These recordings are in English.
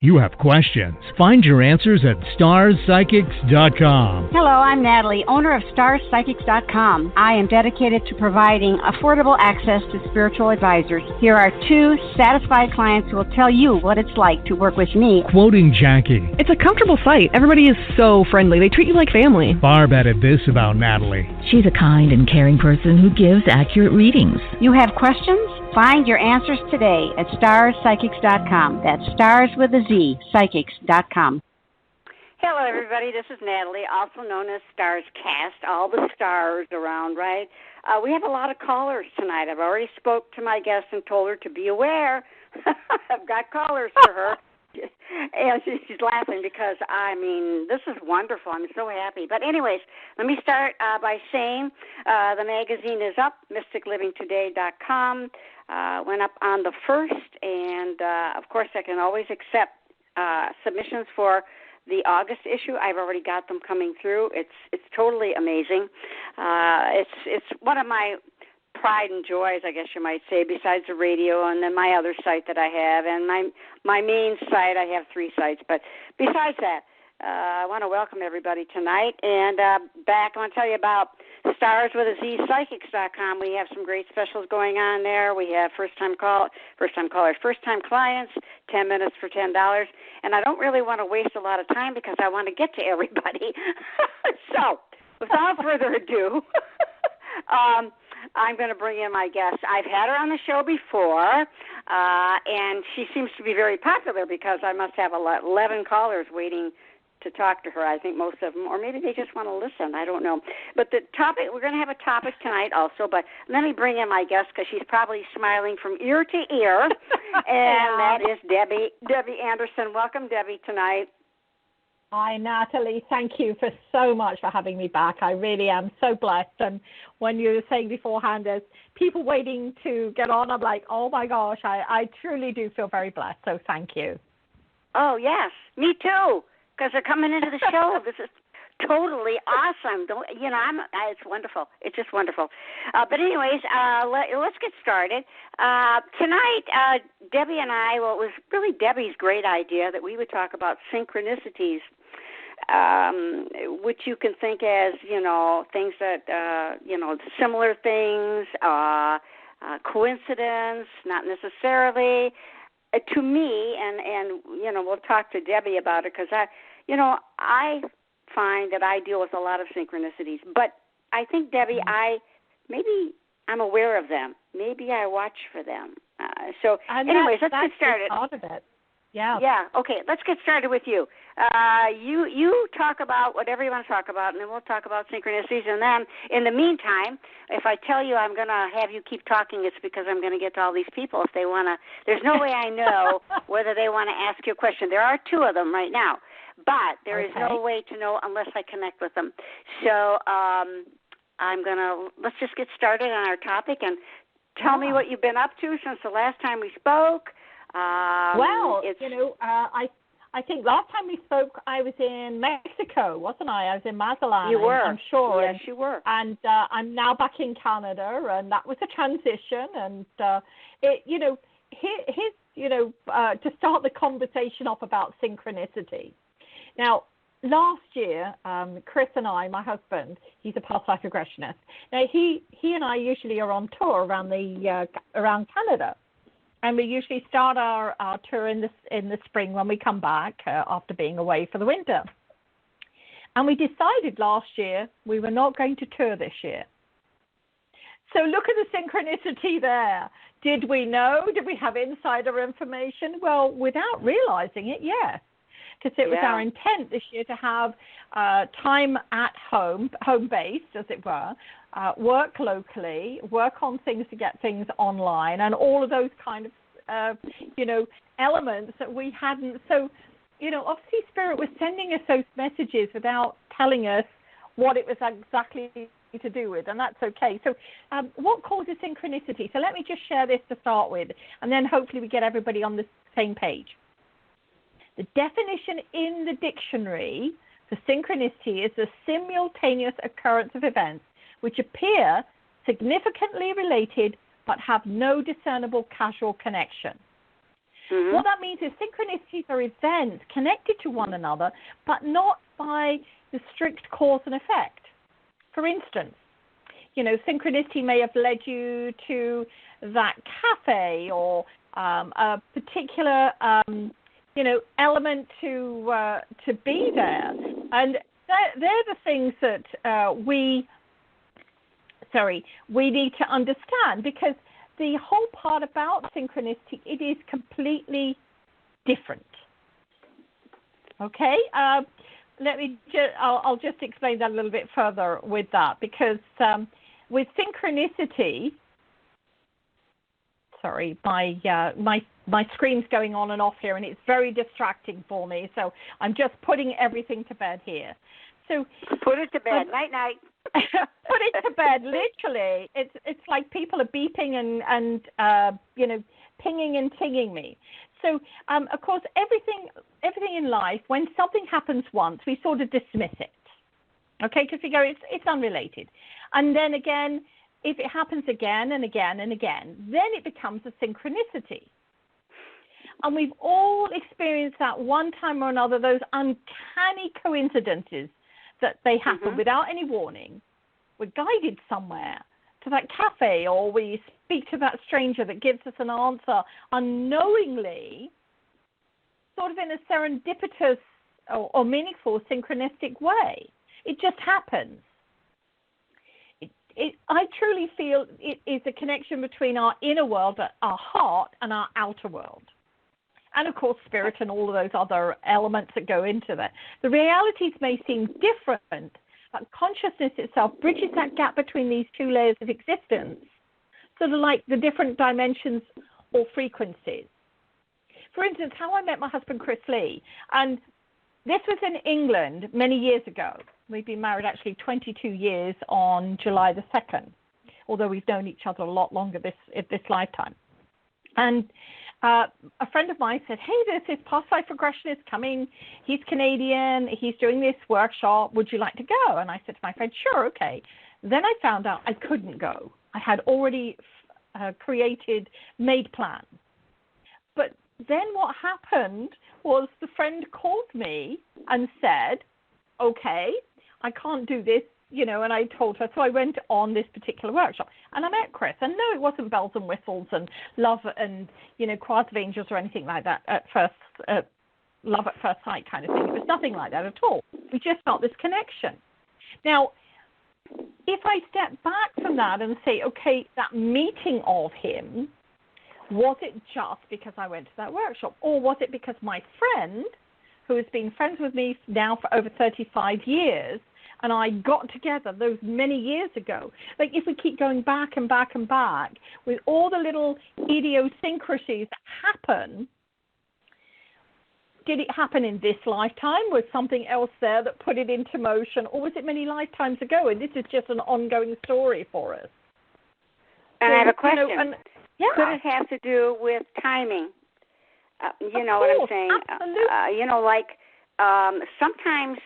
You have questions. Find your answers at StarZPsychics.com. Hello, I'm Natalie, owner of StarZPsychics.com. I am dedicated to providing affordable access to spiritual advisors. Here are 2 satisfied clients who will tell you what it's like to work with me. Quoting Jackie. It's a comfortable site. Everybody is so friendly. They treat you like family. Barb added this about Natalie. She's a kind and caring person who gives accurate readings. You have questions? Find your answers today at StarZPsychics.com. That's stars with a Z, psychics.com. Hello, everybody. This is Natalie, also known as StarZ Cast, all the stars around, right? We have a lot of callers tonight. I've already spoke to my guest and told her to be aware. I've got callers for her. And she's laughing because, this is wonderful. I'm so happy. But anyways, let me start by saying the magazine is up, mysticlivingtoday.com. Went up on the 1st, and, of course, I can always accept submissions for the August issue. I've already got them coming through. It's totally amazing. It's one of my pride and joys, I guess you might say, besides the radio and then my other site that I have. And my main site, I have 3 sites. But besides that, I want to welcome everybody tonight. And back, I want to tell you about StarZ with a Z, Psychics.com. We have some great specials going on there. We have first-time callers, first-time clients, 10 minutes for $10. And I don't really want to waste a lot of time because I want to get to everybody. So, without further ado, I'm going to bring in my guest. I've had her on the show before, and she seems to be very popular because I must have 11 callers waiting to talk to her. I think most of them, or maybe they just want to listen. I don't know. But the topic, we're going to have a topic tonight also, but let me bring in my guest because she's probably smiling from ear to ear, and that is Debbie Anderson. Welcome, Debbie, tonight. Hi, Natalie. Thank you so much for having me back. I really am so blessed. And when you were saying beforehand, there's people waiting to get on, I'm like, oh, my gosh, I truly do feel very blessed. So thank you. Oh, yes. Me too, because they're coming into the show. This is totally awesome. It's wonderful. It's just wonderful. But anyways, let's get started. Tonight, Debbie and I, it was really Debbie's great idea that we would talk about synchronicities, which you can think as, things that, similar things, coincidence, not necessarily. To me, and we'll talk to Debbie about it because I find that I deal with a lot of synchronicities. But I think, Debbie, maybe I'm aware of them. Maybe I watch for them. Anyways, let's get started. Part of it. Yeah. Yeah. Okay. Let's get started with you. You talk about whatever you want to talk about, and then we'll talk about synchronicities. And then, in the meantime, if I tell you I'm going to have you keep talking, it's because I'm going to get to all these people if they want to. There's no way I know whether they want to ask you a question. There are 2 of them right now, but there is no way to know unless I connect with them. So let's just get started on our topic and tell me what you've been up to since the last time we spoke. I think last time we spoke, I was in Mexico, wasn't I? I was in Mazatlan. You were. I'm sure. Yes, you were. And I'm now back in Canada, and that was a transition. And to start the conversation off about synchronicity. Now, last year, Chris and I, my husband, he's a past life regressionist. Now, he and I usually are on tour around Canada. And we usually start our tour in the spring when we come back after being away for the winter. And we decided last year we were not going to tour this year. So look at the synchronicity there. Did we know? Did we have insider information? Well, without realizing it, yes. Because it was our intent this year to have time at home-based, as it were, work locally, work on things to get things online, and all of those kind of, elements that we hadn't. So, obviously Spirit was sending us those messages without telling us what it was exactly to do with, and that's okay. So what causes synchronicity? So let me just share this to start with, and then hopefully we get everybody on the same page. The definition in the dictionary for synchronicity is the simultaneous occurrence of events which appear significantly related but have no discernible causal connection. What that means is synchronicities are events connected to one another, but not by the strict cause and effect. For instance, synchronicity may have led you to that cafe or a particular, element to be there. And they're the things that we need to understand, because the whole part about synchronicity, it is completely different. Okay? I'll just explain that a little bit further with that, because with synchronicity, sorry, my screen's going on and off here, and it's very distracting for me. So I'm just putting everything to bed here. So put it to bed. Night night. Put it to bed. Literally, it's like people are beeping and pinging and tinging me. So of course, everything in life, when something happens once, we sort of dismiss it. Okay, because we go, it's unrelated, and then again, if it happens again and again and again, then it becomes a synchronicity. And we've all experienced that one time or another, those uncanny coincidences that they happen without any warning. We're guided somewhere to that cafe, or we speak to that stranger that gives us an answer unknowingly, sort of in a serendipitous or meaningful synchronistic way. It just happens. I truly feel it is a connection between our inner world, our heart, and our outer world. And, of course, spirit and all of those other elements that go into that. The realities may seem different, but consciousness itself bridges that gap between these two layers of existence, sort of like the different dimensions or frequencies. For instance, how I met my husband, Chris Lee, and this was in England many years ago. We've been married actually 22 years on July the 2nd, although we've known each other a lot longer this lifetime. And a friend of mine said, hey, there's this past life regressionist coming. He's Canadian. He's doing this workshop. Would you like to go? And I said to my friend, sure, okay. Then I found out I couldn't go. I had already made plans. But then what happened was the friend called me and said, okay, I can't do this, and I told her. So I went on this particular workshop, and I met Chris. And no, it wasn't bells and whistles and love and, choirs of angels or anything like that at first, love at first sight kind of thing. It was nothing like that at all. We just felt this connection. Now, if I step back from that and say, okay, that meeting of him, was it just because I went to that workshop? Or was it because my friend, who has been friends with me now for over 35 years, and I got together those many years ago. Like, if we keep going back and back and back with all the little idiosyncrasies that happen, did it happen in this lifetime? Was something else there that put it into motion? Or was it many lifetimes ago? And this is just an ongoing story for us. And I have a question. Could it have to do with timing? You know what I'm saying? Absolutely. Sometimes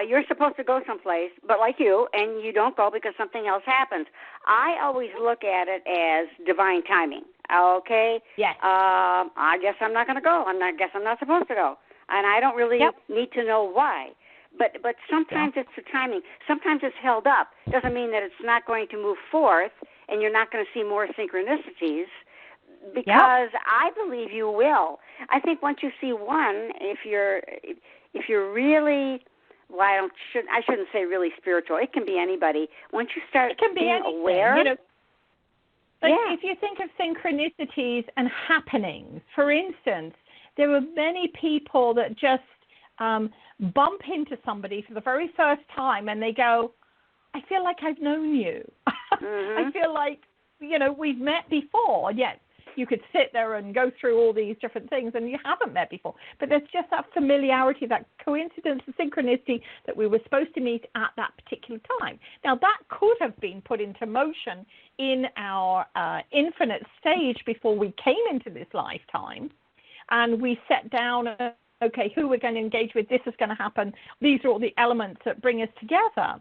you're supposed to go someplace, but like you, and you don't go because something else happens. I always look at it as divine timing. Okay? Yes. I guess I'm not going to go. I guess I'm not supposed to go. And I don't really need to know why. But sometimes it's the timing. Sometimes it's held up. Doesn't mean that it's not going to move forth, and you're not going to see more synchronicities, because I believe you will. I think once you see one, if you're really, I shouldn't say really spiritual. It can be anybody. Once you start being aware. If you think of synchronicities and happenings, for instance, there are many people that just bump into somebody for the very first time and they go, I feel like I've known you. I feel like, we've met before. Yet you could sit there and go through all these different things and you haven't met before. But there's just that familiarity, that coincidence, the synchronicity that we were supposed to meet at that particular time. Now, that could have been put into motion in our infinite stage before we came into this lifetime. And we sat down, okay, who we're going to engage with, this is going to happen. These are all the elements that bring us together.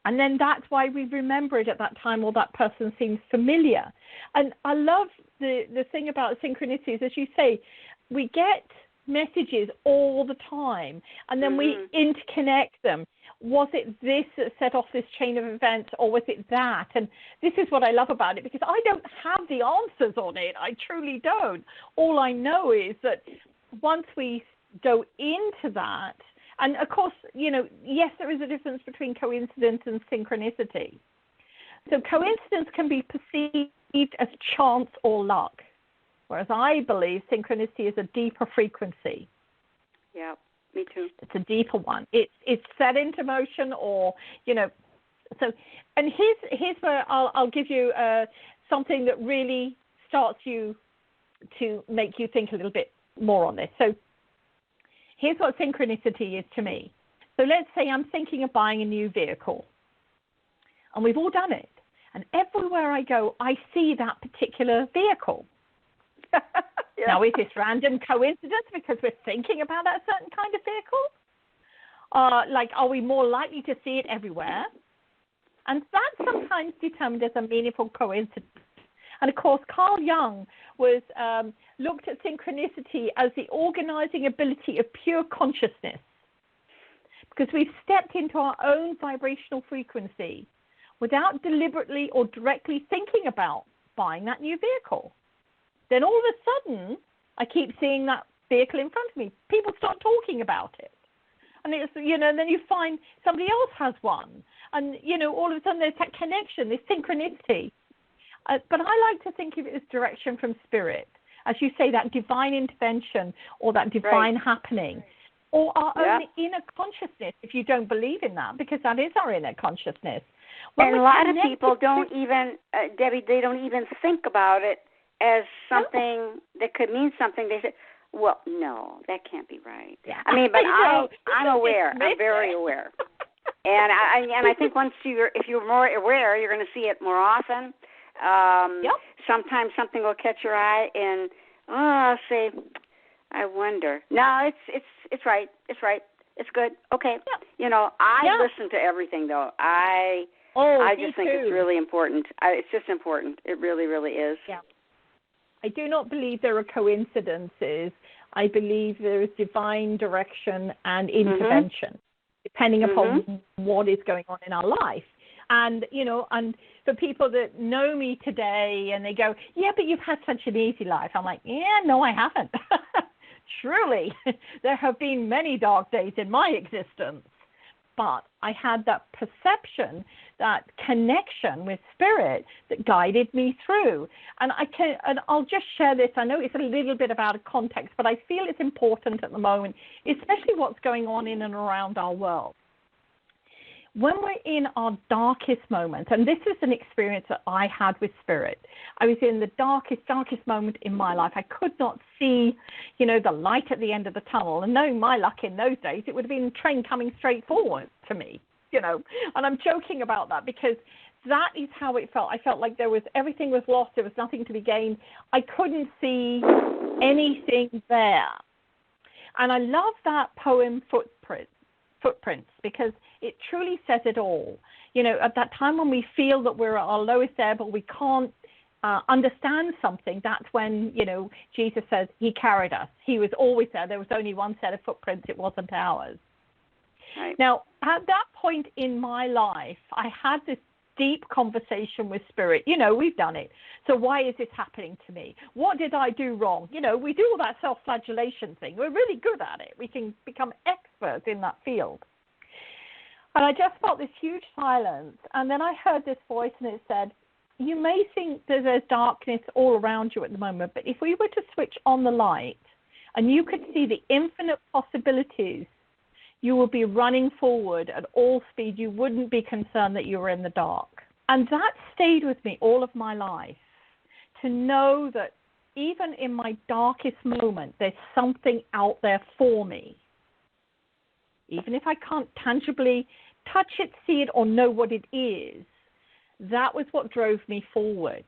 And then that's why we remember it at that time, or that person seems familiar. And I love the thing about synchronicities, as you say, we get messages all the time, and then we interconnect them. Was it this that set off this chain of events, or was it that? And this is what I love about it, because I don't have the answers on it. I truly don't. All I know is that once we go into that, and of course, yes, there is a difference between coincidence and synchronicity. So coincidence can be perceived as chance or luck, whereas I believe synchronicity is a deeper frequency. Yeah, me too. It's a deeper one. It's set into motion, or So, and here's where I'll give you something that really starts you to make you think a little bit more on this. So here's what synchronicity is to me. So let's say I'm thinking of buying a new vehicle, and we've all done it. And everywhere I go, I see that particular vehicle. Yeah. Now, is this random coincidence because we're thinking about that certain kind of vehicle? Like, are we more likely to see it everywhere? And that's sometimes determined as a meaningful coincidence. And of course, Carl Jung was looked at synchronicity as the organizing ability of pure consciousness, because we've stepped into our own vibrational frequency without deliberately or directly thinking about buying that new vehicle. Then all of a sudden, I keep seeing that vehicle in front of me. People start talking about it. And it's, then you find somebody else has one. And, all of a sudden there's that connection, this synchronicity. But I like to think of it as direction from spirit. As you say, that divine intervention, or that divine happening, or our own inner consciousness, if you don't believe in that, because that is our inner consciousness. And a lot of people don't even, Debbie, they don't even think about it as something that could mean something. They say, well, no, that can't be right. Yeah. I mean, but I'm aware. I'm very aware. And I think if you're more aware, you're going to see it more often. Sometimes something will catch your eye, and I'll say, I wonder. No, it's right. It's right. It's good. Okay. Yeah. I listen to everything, though. I just think it's really important. It's just important. It really, really is. Yeah. I do not believe there are coincidences. I believe there is divine direction and intervention, depending upon what is going on in our life. And, and for people that know me today and they go, yeah, but you've had such an easy life. I'm like, yeah, no, I haven't. Truly, there have been many dark days in my existence. But I had that perception, that connection with spirit that guided me through. And I'll just share this. I know it's a little bit out of context, but I feel it's important at the moment, especially what's going on in and around our world. When we're in our darkest moments, and this is an experience that I had with spirit, I was in the darkest moment in my life. I could not see, the light at the end of the tunnel. And knowing my luck in those days, it would have been a train coming straight forward to me, And I'm joking about that because that is how it felt. I felt like everything was lost. There was nothing to be gained. I couldn't see anything there. And I love that poem, Footprints, because it truly says it all. At that time when we feel that we're at our lowest ebb, we can't understand something, that's when, Jesus says he carried us. He was always there. There was only one set of footprints. It wasn't ours. Right. Now, at that point in my life, I had this deep conversation with spirit. We've done it. So why is this happening to me? What did I do wrong? We do all that self-flagellation thing. We're really good at it. We can become experts in that field. And I just felt this huge silence. And then I heard this voice, and it said, you may think that there's darkness all around you at the moment, but if we were to switch on the light and you could see the infinite possibilities, you will be running forward at all speed. You wouldn't be concerned that you were in the dark. And that stayed with me all of my life, to know that even in my darkest moment, there's something out there for me. Even if I can't tangibly touch it, see it, or know what it is, that was what drove me forward.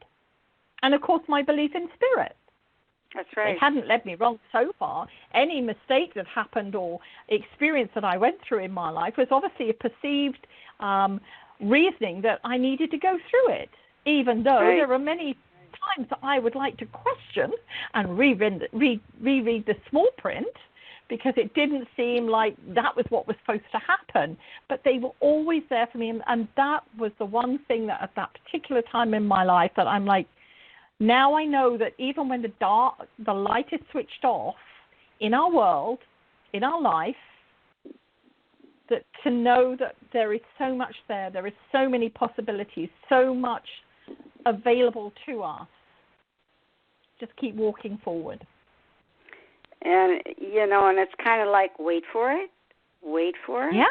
And, of course, my belief in spirit. That's right. They hadn't led me wrong so far. Any mistake that happened or experience that I went through in my life was obviously a perceived reasoning that I needed to go through it, even though there are many times that I would like to question and reread the small print, because it didn't seem like that was what was supposed to happen. But they were always there for me, and that was the one thing that at that particular time in my life that I'm like, now I know that even when the light is switched off in our world, in our life, that to know that there is so much there is so many possibilities, so much available to us. Just keep walking forward. And, and it's kind of like, wait for it. Yeah.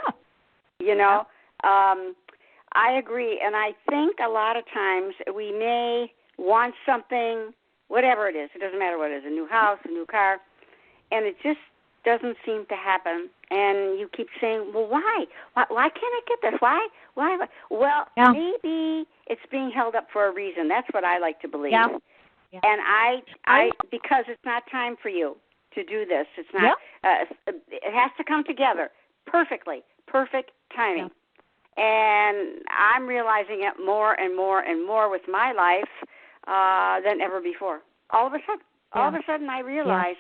I agree. And I think a lot of times we may want something, whatever it is. It doesn't matter what it is, a new house, a new car, and it just doesn't seem to happen. And you keep saying, well, why? Why can't I get this? Why? Well, maybe it's being held up for a reason. That's what I like to believe. Yeah. And I because it's not time for you to do this. It's not. It has to come together perfectly, perfect timing. Yeah. And I'm realizing it more and more and more with my life than ever before. All of a sudden, I realize,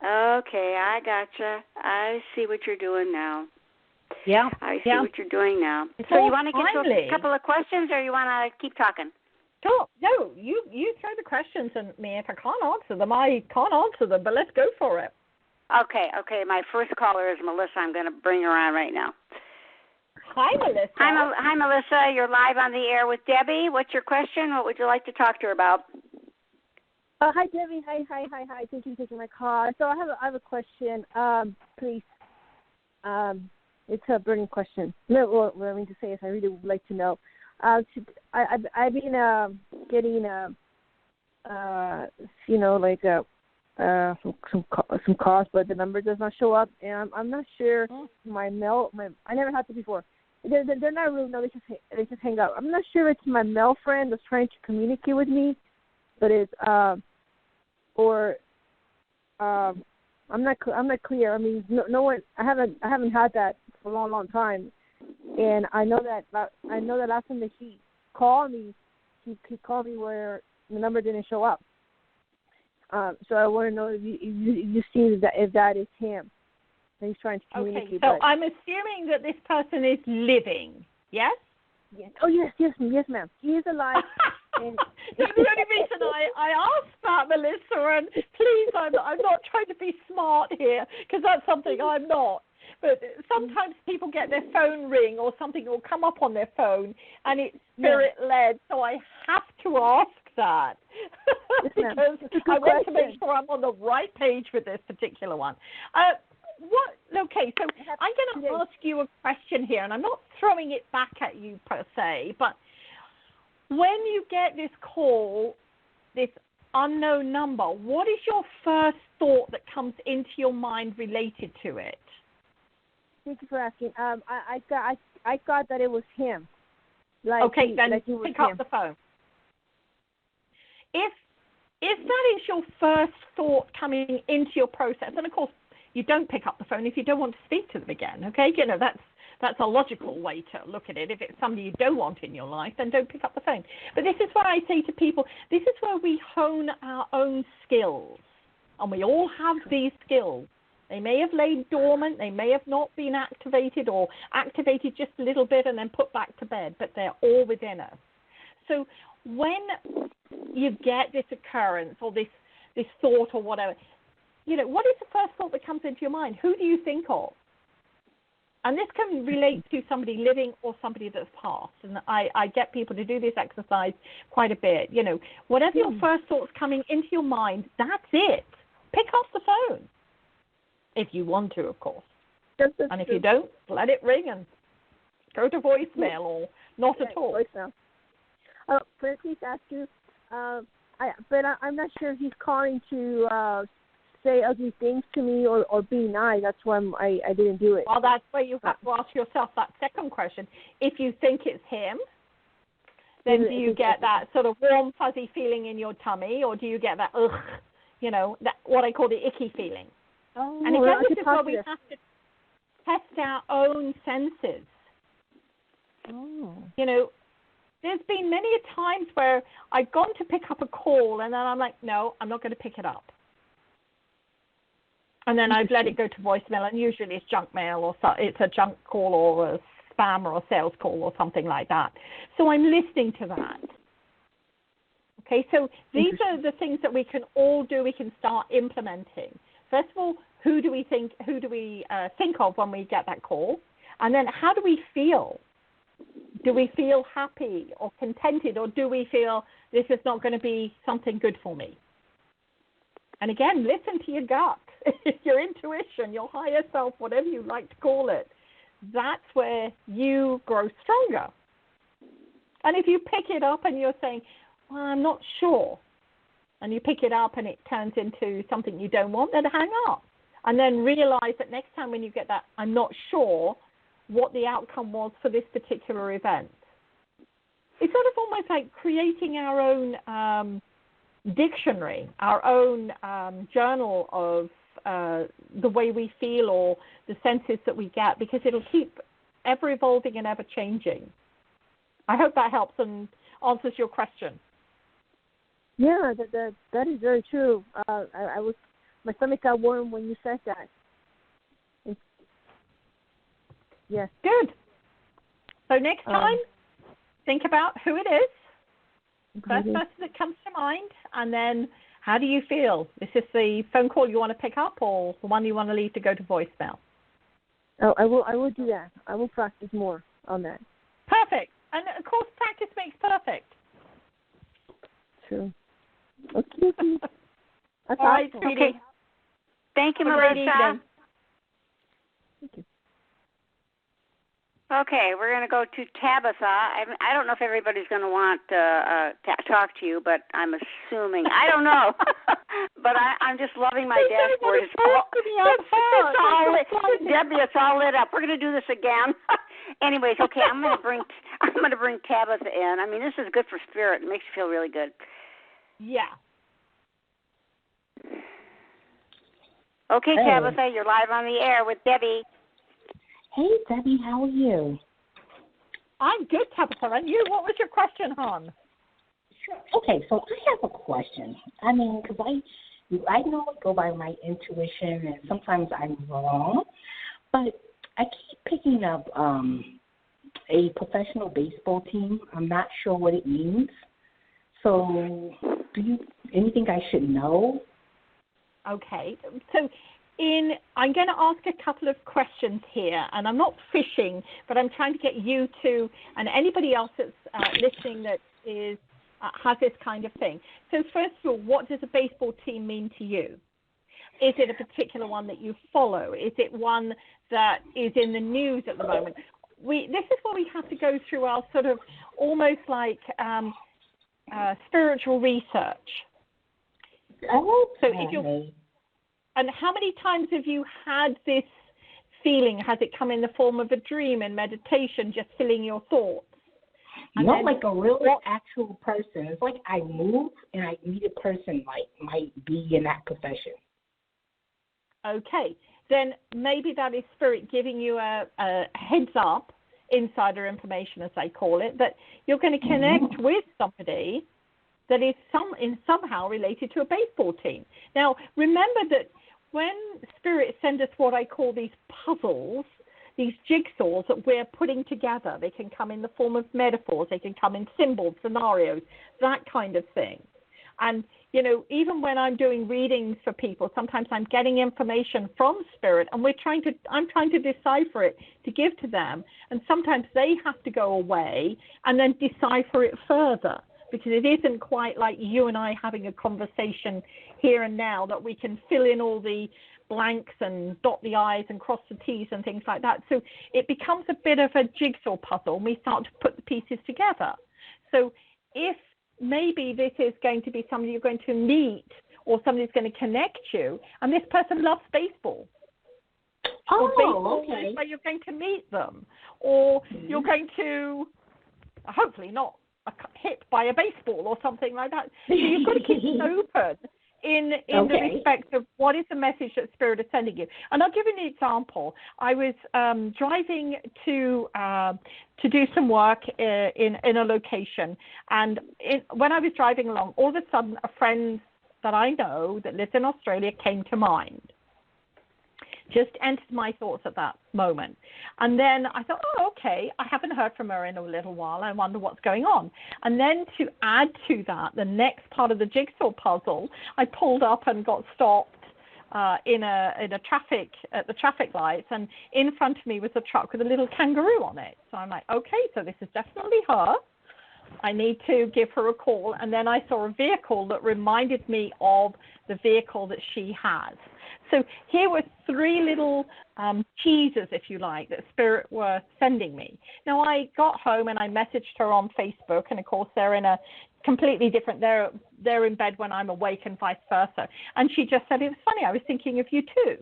okay, I gotcha. I see what you're doing now. Yeah. I see what you're doing now. It's so you want to get to a couple of questions, or you want to keep talking? Sure. No, you throw the questions at me. If I can't answer them, I can't answer them, but let's go for it. Okay. My first caller is Melissa. I'm going to bring her on right now. Hi, Melissa. Hi, Melissa. You're live on the air with Debbie. What's your question? What would you like to talk to her about? Hi, Debbie. Hi. Thank you for taking my call. So I have a question, please. It's a burning question. No, what I mean to say is I really would like to know. I've been getting some calls, but the number does not show up, and I'm not sure my mail. I never had this before. They're not rude. No, they just hang up. I'm not sure if it's my mail friend that's trying to communicate with me, but it's I'm not clear. I mean, no one. I haven't had that for a long time. And I know that last time that he called me, he called me where the number didn't show up. So I want to know if you see if that is him. And he's trying to communicate. Okay, so I'm assuming that this person is living. Yes. Yes. Oh yes, ma'am. He is alive. And the only reason I asked that, Melissa, and please, I'm not trying to be smart here, because that's something I'm not. But sometimes people get their phone ring or something will come up on their phone, and it's spirit-led, so I have to ask that. Because I want to make sure I'm on the right page with this particular one. Okay, so I'm going to ask you a question here, and I'm not throwing it back at you per se, but when you get this call, this unknown number, what is your first thought that comes into your mind related to it? Thank you for asking. I thought that it was him. Okay, then pick up the phone. If that is your first thought coming into your process, and of course you don't pick up the phone if you don't want to speak to them again. Okay, that's a logical way to look at it. If it's somebody you don't want in your life, then don't pick up the phone. But this is what I say to people. This is where we hone our own skills, and we all have these skills. They may have laid dormant, they may have not been activated, or activated just a little bit and then put back to bed, but they're all within us. So when you get this occurrence or this thought or whatever, what is the first thought that comes into your mind? Who do you think of? And this can relate to somebody living or somebody that's passed. And I get people to do this exercise quite a bit. Whatever your first thought's coming into your mind, that's it. Pick up the phone. If you want to, of course. And if you don't, let it ring and go to voicemail or not at all. Voicemail. But please ask you, but I'm not sure if he's calling to say ugly things to me or be nice. That's why I didn't do it. Well, that's where you have to ask yourself that second question. If you think it's him, then do you get that sort of warm, fuzzy feeling in your tummy, or do you get that, that what I call the icky feeling? Oh, and again, this is where we have to test our own senses. You know, there's been many a times where I've gone to pick up a call and then I'm like, no, I'm not going to pick it up. And then I've let it go to voicemail, and usually it's junk mail or it's a junk call or a spam or a sales call or something like that. So I'm listening to that. Okay, so these are the things that we can all do. We can start implementing. First of all, who do we think of when we get that call? And then how do we feel? Do we feel happy or contented, or do we feel this is not going to be something good for me? And again, listen to your gut, your intuition, your higher self, whatever you like to call it. That's where you grow stronger. And if you pick it up and you're saying, well, I'm not sure, and you pick it up and it turns into something you don't want, then hang up. And then realize that next time when you get that, I'm not sure what the outcome was for this particular event. It's sort of almost like creating our own dictionary, our own journal of the way we feel or the senses that we get, because it'll keep ever evolving and ever changing. I hope that helps and answers your question. Yeah, that is very true. My stomach got warm when you said that. Yes. Good. So next time, think about who it is. First person that comes to mind, and then how do you feel? Is this the phone call you want to pick up, or the one you want to leave to go to voicemail? Oh, I will do that. I will practice more on that. Perfect. And of course, practice makes perfect. True. Okay. All right, sweetie. Okay. Thank you, Melissa. Thank you. Okay, we're going to go to Tabitha. I don't know if everybody's going to want to talk to you, but I'm assuming. I don't know. But I'm just loving my dashboard. It's all lit. Debbie, it's all lit up. We're going to do this again. Anyways, okay, I'm going to bring Tabitha in. I mean, this is good for spirit. It makes you feel really good. Yeah. Okay, hey. Tabitha, you're live on the air with Debbie. Hey, Debbie, how are you? I'm good, Tabitha. And you, what was your question, hon? Sure. Okay, so I have a question. I mean, because I know I go by my intuition, and sometimes I'm wrong, but I keep picking up a professional baseball team. I'm not sure what it means. So anything I should know? Okay, so I'm going to ask a couple of questions here, and I'm not fishing, but I'm trying to get you to, and anybody else that's listening that has this kind of thing. So first of all, what does a baseball team mean to you? Is it a particular one that you follow? Is it one that is in the news at the moment? This is where we have to go through our sort of almost like spiritual research. Oh, so if you're And how many times have you had this feeling? Has it come in the form of a dream and meditation, just filling your thoughts? Not like a real actual person. It's like I move and I meet a person like might be in that profession. Okay. Then maybe that is spirit giving you a heads up, insider information as they call it, that you're going to connect with somebody that is somehow related to a baseball team. Now, remember that when spirits send us what I call these puzzles, these jigsaws that we're putting together, they can come in the form of metaphors, they can come in symbols, scenarios, that kind of thing. And, you know, even when I'm doing readings for people, sometimes I'm getting information from spirit and I'm trying to decipher it to give to them. And sometimes they have to go away and then decipher it further, because it isn't quite like you and I having a conversation here and now that we can fill in all the blanks and dot the I's and cross the T's and things like that. So it becomes a bit of a jigsaw puzzle, and we start to put the pieces together. So if maybe this is going to be somebody you're going to meet or somebody's going to connect you, and this person loves baseball. Or baseball is where you're going to meet them, or you're going to, hopefully not, hit by a baseball or something like that. So you've got to keep it open. in the respect of what is the message that Spirit is sending you. And I'll give you an example. I was driving to do some work in a location, and when I was driving along, all of a sudden a friend that I know that lives in Australia came to mind. Just entered my thoughts at that moment. And then I thought, oh, okay, I haven't heard from her in a little while. I wonder what's going on. And then to add to that, the next part of the jigsaw puzzle, I pulled up and got stopped at the traffic lights, and in front of me was a truck with a little kangaroo on it. So I'm like, okay, so this is definitely her. I need to give her a call. And then I saw a vehicle that reminded me of the vehicle that she has. So here were three little teasers, if you like, that Spirit were sending me. Now, I got home and I messaged her on Facebook, and of course they're in a completely different, they're in bed when I'm awake and vice versa. And she just said, it was funny, I was thinking of you too.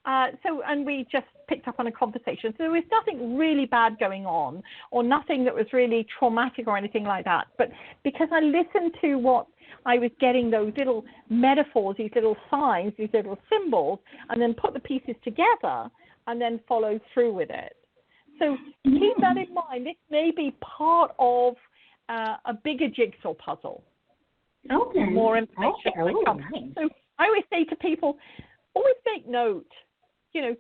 And we just picked up on a conversation. So there was nothing really bad going on, or nothing that was really traumatic or anything like that. But because I listened to what I was getting, those little metaphors, these little signs, these little symbols, and then put the pieces together and then follow through with it. So keep that in mind. This may be part of a bigger jigsaw puzzle. Okay. More information. Nice. So I always say to people, always make note,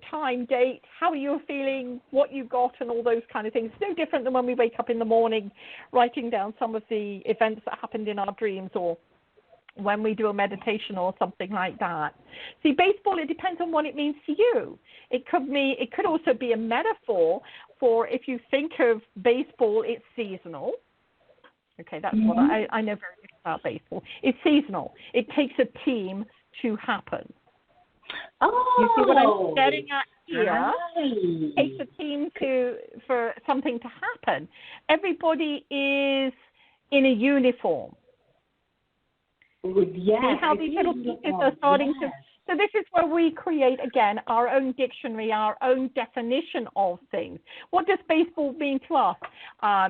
time, date, how you're feeling, what you got, and all those kind of things. It's no different than when we wake up in the morning writing down some of the events that happened in our dreams, or when we do a meditation or something like that. See, baseball, it depends on what it means to you. It could also be a metaphor for, if you think of baseball, it's seasonal. Okay, that's what I know very little about baseball. It's seasonal. It takes a team to happen. Oh, you see what I'm getting at here? Right. It takes a team for something to happen. Everybody is in a uniform. Yes, see how these little pieces are starting to... So this is where we create, again, our own dictionary, our own definition of things. What does baseball mean to us?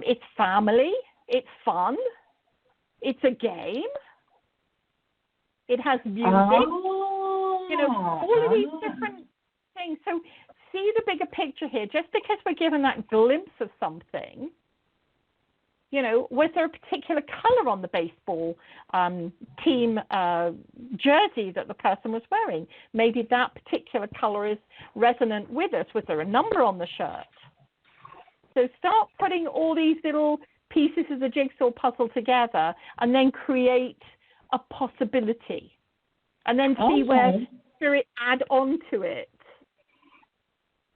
It's family. It's fun. It's a game. It has music. All of these different things. So see the bigger picture here. Just because we're given that glimpse of something, was there a particular color on the baseball team jersey that the person was wearing? Maybe that particular color is resonant with us. Was there a number on the shirt? So start putting all these little pieces of the jigsaw puzzle together, and then create a possibility, and then see where Spirit add on to it.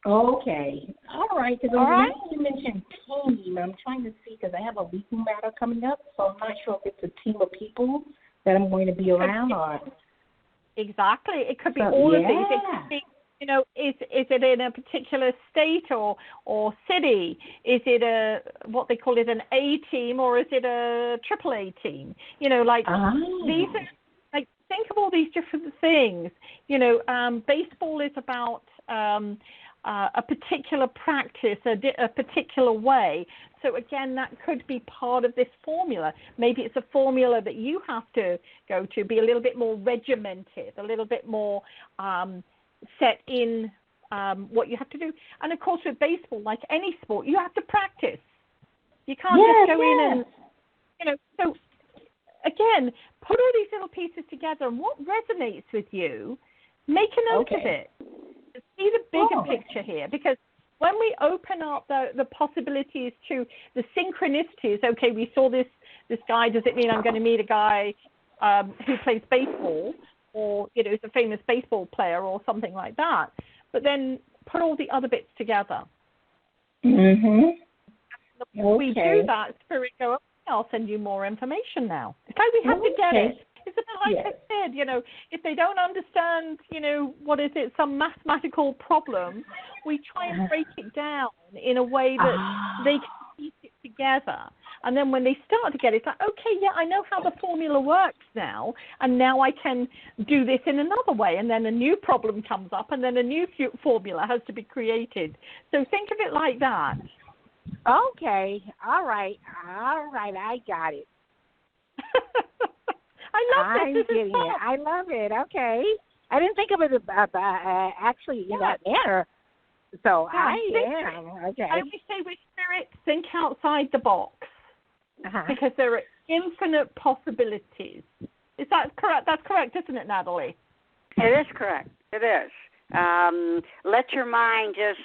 Okay. All right. Because now you mentioned team, I'm trying to see, because I have a legal matter coming up, so I'm not sure if it's a team of people that I'm going to be around or. Exactly. It could be all of these. It could be, is it in a particular state or city? Is it what they call it, an A team, or is it a AAA team? These are, like, think of all these different things. Baseball is about a particular practice, a particular way. So again, that could be part of this formula. Maybe it's a formula that you have to go to, be a little bit more regimented, a little bit more set in what you have to do. And of course, with baseball, like any sport, you have to practice. You can't just go in and, so again, put all these little pieces together, and what resonates with you, make a note of it. See the bigger picture here, because when we open up the possibilities to the synchronicities, okay, we saw this guy, does it mean I'm going to meet a guy who plays baseball, or, is a famous baseball player or something like that? But then put all the other bits together. Mm-hmm. When we do that, Spirit go, okay, I'll send you more information now. It's like we have to get it. It's a bit like I said, if they don't understand, what is it, some mathematical problem, we try and break it down in a way that they can piece it together. And then when they start to get it, it's like, okay, I know how the formula works now, and now I can do this in another way. And then a new problem comes up, and then a new formula has to be created. So think of it like that. Okay. All right. I got it. I I love this. I'm getting it. I love it. Okay. I didn't think of it actually in that manner. So Yeah, I am. Okay. I always say with spirit, think outside the box because there are infinite possibilities. Is that correct? That's correct, isn't it, Natalie? It is correct. It is. Let your mind just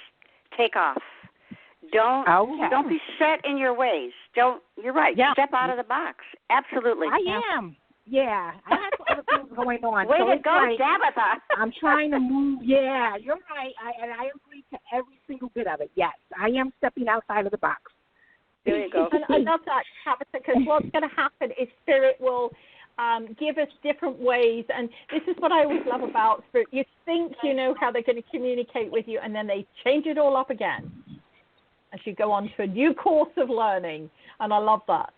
take off. Don't be set in your ways. You're right. Yeah. Step out of the box. Absolutely. I am. Yeah, I have other things going on. Way so to go, Tabitha. I'm trying to move. Yeah, you're right. I agree to every single bit of it. Yes, I am stepping outside of the box. There you go. And I love that, Tabitha, because what's going to happen is Spirit will give us different ways. And this is what I always love about Spirit. You think you know how they're going to communicate with you, and then they change it all up again as you go on to a new course of learning. And I love that.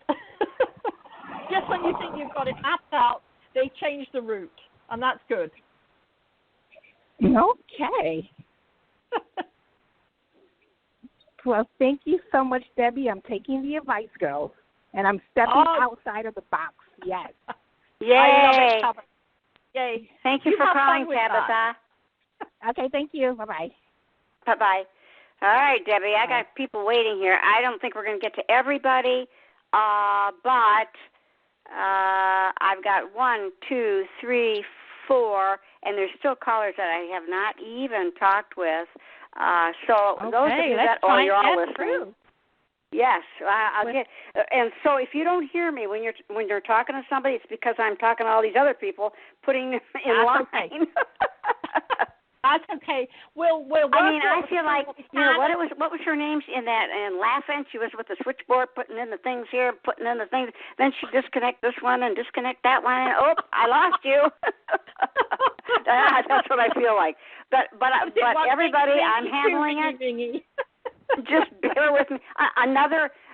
Just when you think you've got it mapped out, they change the route, and that's good. Okay. Well, thank you so much, Debbie. I'm taking the advice, girl, and I'm stepping outside of the box. Yes. Yay. I love it, Yay. Thank you for calling, Tabitha. Okay, thank you. Bye-bye. Bye-bye. All right, Debbie, I got people waiting here. I don't think we're going to get to everybody, but I've got 1, 2, 3, 4, and there's still callers that I have not even talked with. So those of you that you're all listening. Through. Yes, I'll get. And so if you don't hear me when you're talking to somebody, it's because I'm talking to all these other people, putting them in line. Okay. That's okay. We'll I mean, I feel like, what was her name in laughing? She was with the switchboard, putting in the things here, putting in the things. Then she disconnect this one and disconnect that one. Oh, I lost you. That's what I feel like. But everybody, I'm handling it. Just bear with me.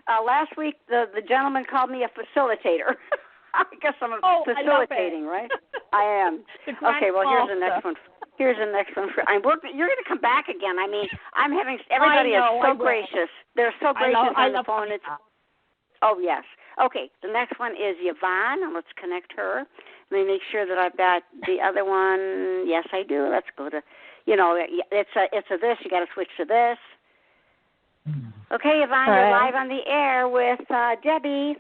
Last week, the gentleman called me a facilitator. I guess I'm facilitating, right? I am. Okay, well, here's the next one. You're going to come back again. I mean, I'm having everybody is so gracious. They're so gracious on the phone. Oh, yes. Okay, the next one is Yvonne, and let's connect her. Let me make sure that I've got the other one. Yes, I do. Let's go to, it's a this. You got to switch to this. Okay, Yvonne, you're live on the air with Debbie.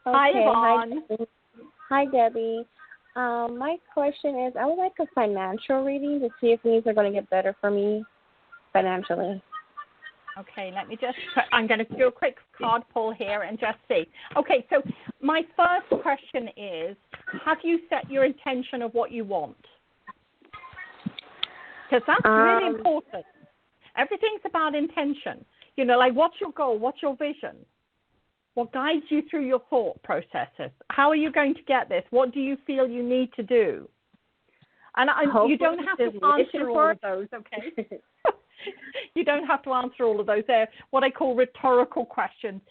Okay, hi, Yvonne. Hi, Debbie. My question is, I would like a financial reading to see if things are going to get better for me financially. Okay, I'm going to do a quick card pull here and just see. Okay, so my first question is, have you set your intention of what you want? Because that's really important. Everything's about intention. Like what's your goal? What's your vision? What guides you through your thought processes? How are you going to get this? What do you feel you need to do? And you don't have to answer all of those, okay? You don't have to answer all of those. They're what I call rhetorical questions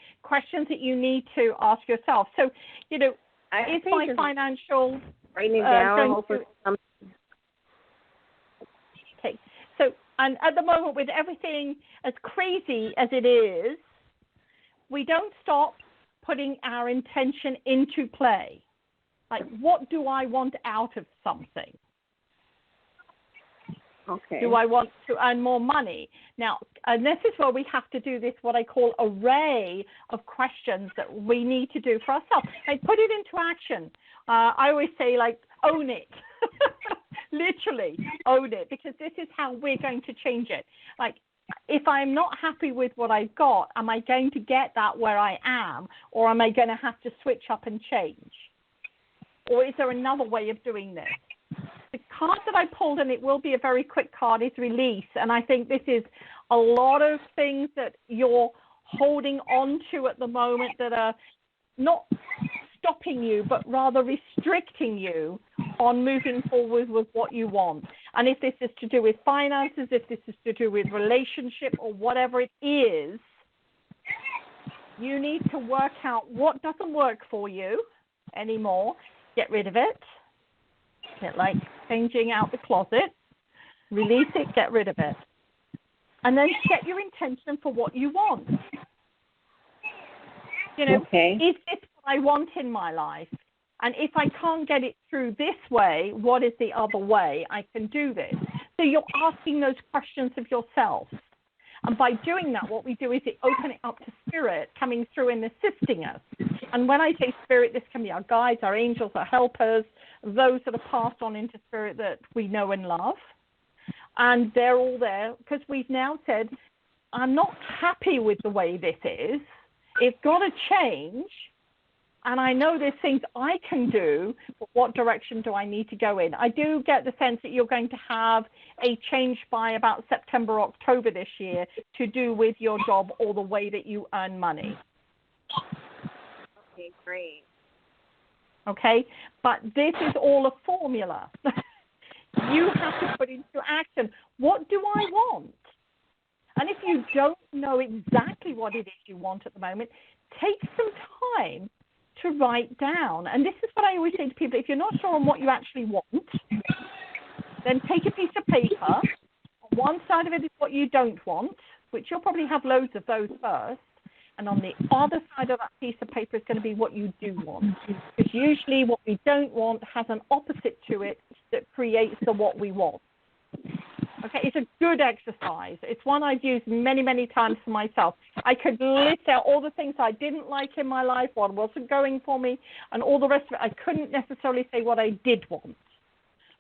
that you need to ask yourself. So, is my financial... Writing it down. Okay. So, and at the moment, with everything as crazy as it is, we don't stop putting our intention into play. Like, what do I want out of something? Okay. Do I want to earn more money? Now, and this is where we have to do this, what I call array of questions that we need to do for ourselves. Like, put it into action. I always say, like, own it. Literally, own it, because this is how we're going to change it. Like, if I'm not happy with what I've got, am I going to get that where I am, or am I going to have to switch up and change? Or is there another way of doing this? The card that I pulled, and it will be a very quick card, is release. And I think this is a lot of things that you're holding on to at the moment that are not stopping you, but rather restricting you on moving forward with what you want. And if this is to do with finances, if this is to do with relationship or whatever it is, you need to work out what doesn't work for you anymore. Get rid of it. Get like changing out the closet. Release it, get rid of it. And then set your intention for what you want. Okay. Is this what I want in my life? And if I can't get it through this way, what is the other way I can do this? So you're asking those questions of yourself. And by doing that, what we do is it open it up to spirit coming through and assisting us. And when I say spirit, this can be our guides, our angels, our helpers, those that are passed on into spirit that we know and love. And they're all there because we've now said, I'm not happy with the way this is. It's got to change. And I know there's things I can do, but what direction do I need to go in? I do get the sense that you're going to have a change by about September, October this year to do with your job or the way that you earn money. Okay, great. Okay, but this is all a formula. You have to put into action. What do I want? And if you don't know exactly what it is you want at the moment, take some time to write down. And this is what I always say to people. If you're not sure on what you actually want, then take a piece of paper. On one side of it is what you don't want, which you'll probably have loads of those first. And on the other side of that piece of paper is going to be what you do want. Because usually what we don't want has an opposite to it that creates the what we want. Okay, it's a good exercise. It's one I've used many, many times for myself. I could list out all the things I didn't like in my life, what wasn't going for me, and all the rest of it. I couldn't necessarily say what I did want.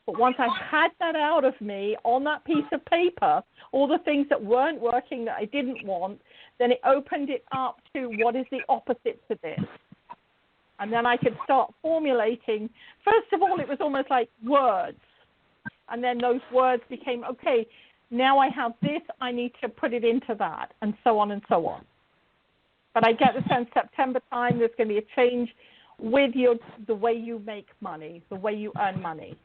But once I had that out of me on that piece of paper, all the things that weren't working that I didn't want, then it opened it up to what is the opposite to this. And then I could start formulating. First of all, it was almost like words. And then those words became, okay, now I have this, I need to put it into that, and so on and so on. But I get the sense September time, there's going to be a change with the way you make money, the way you earn money,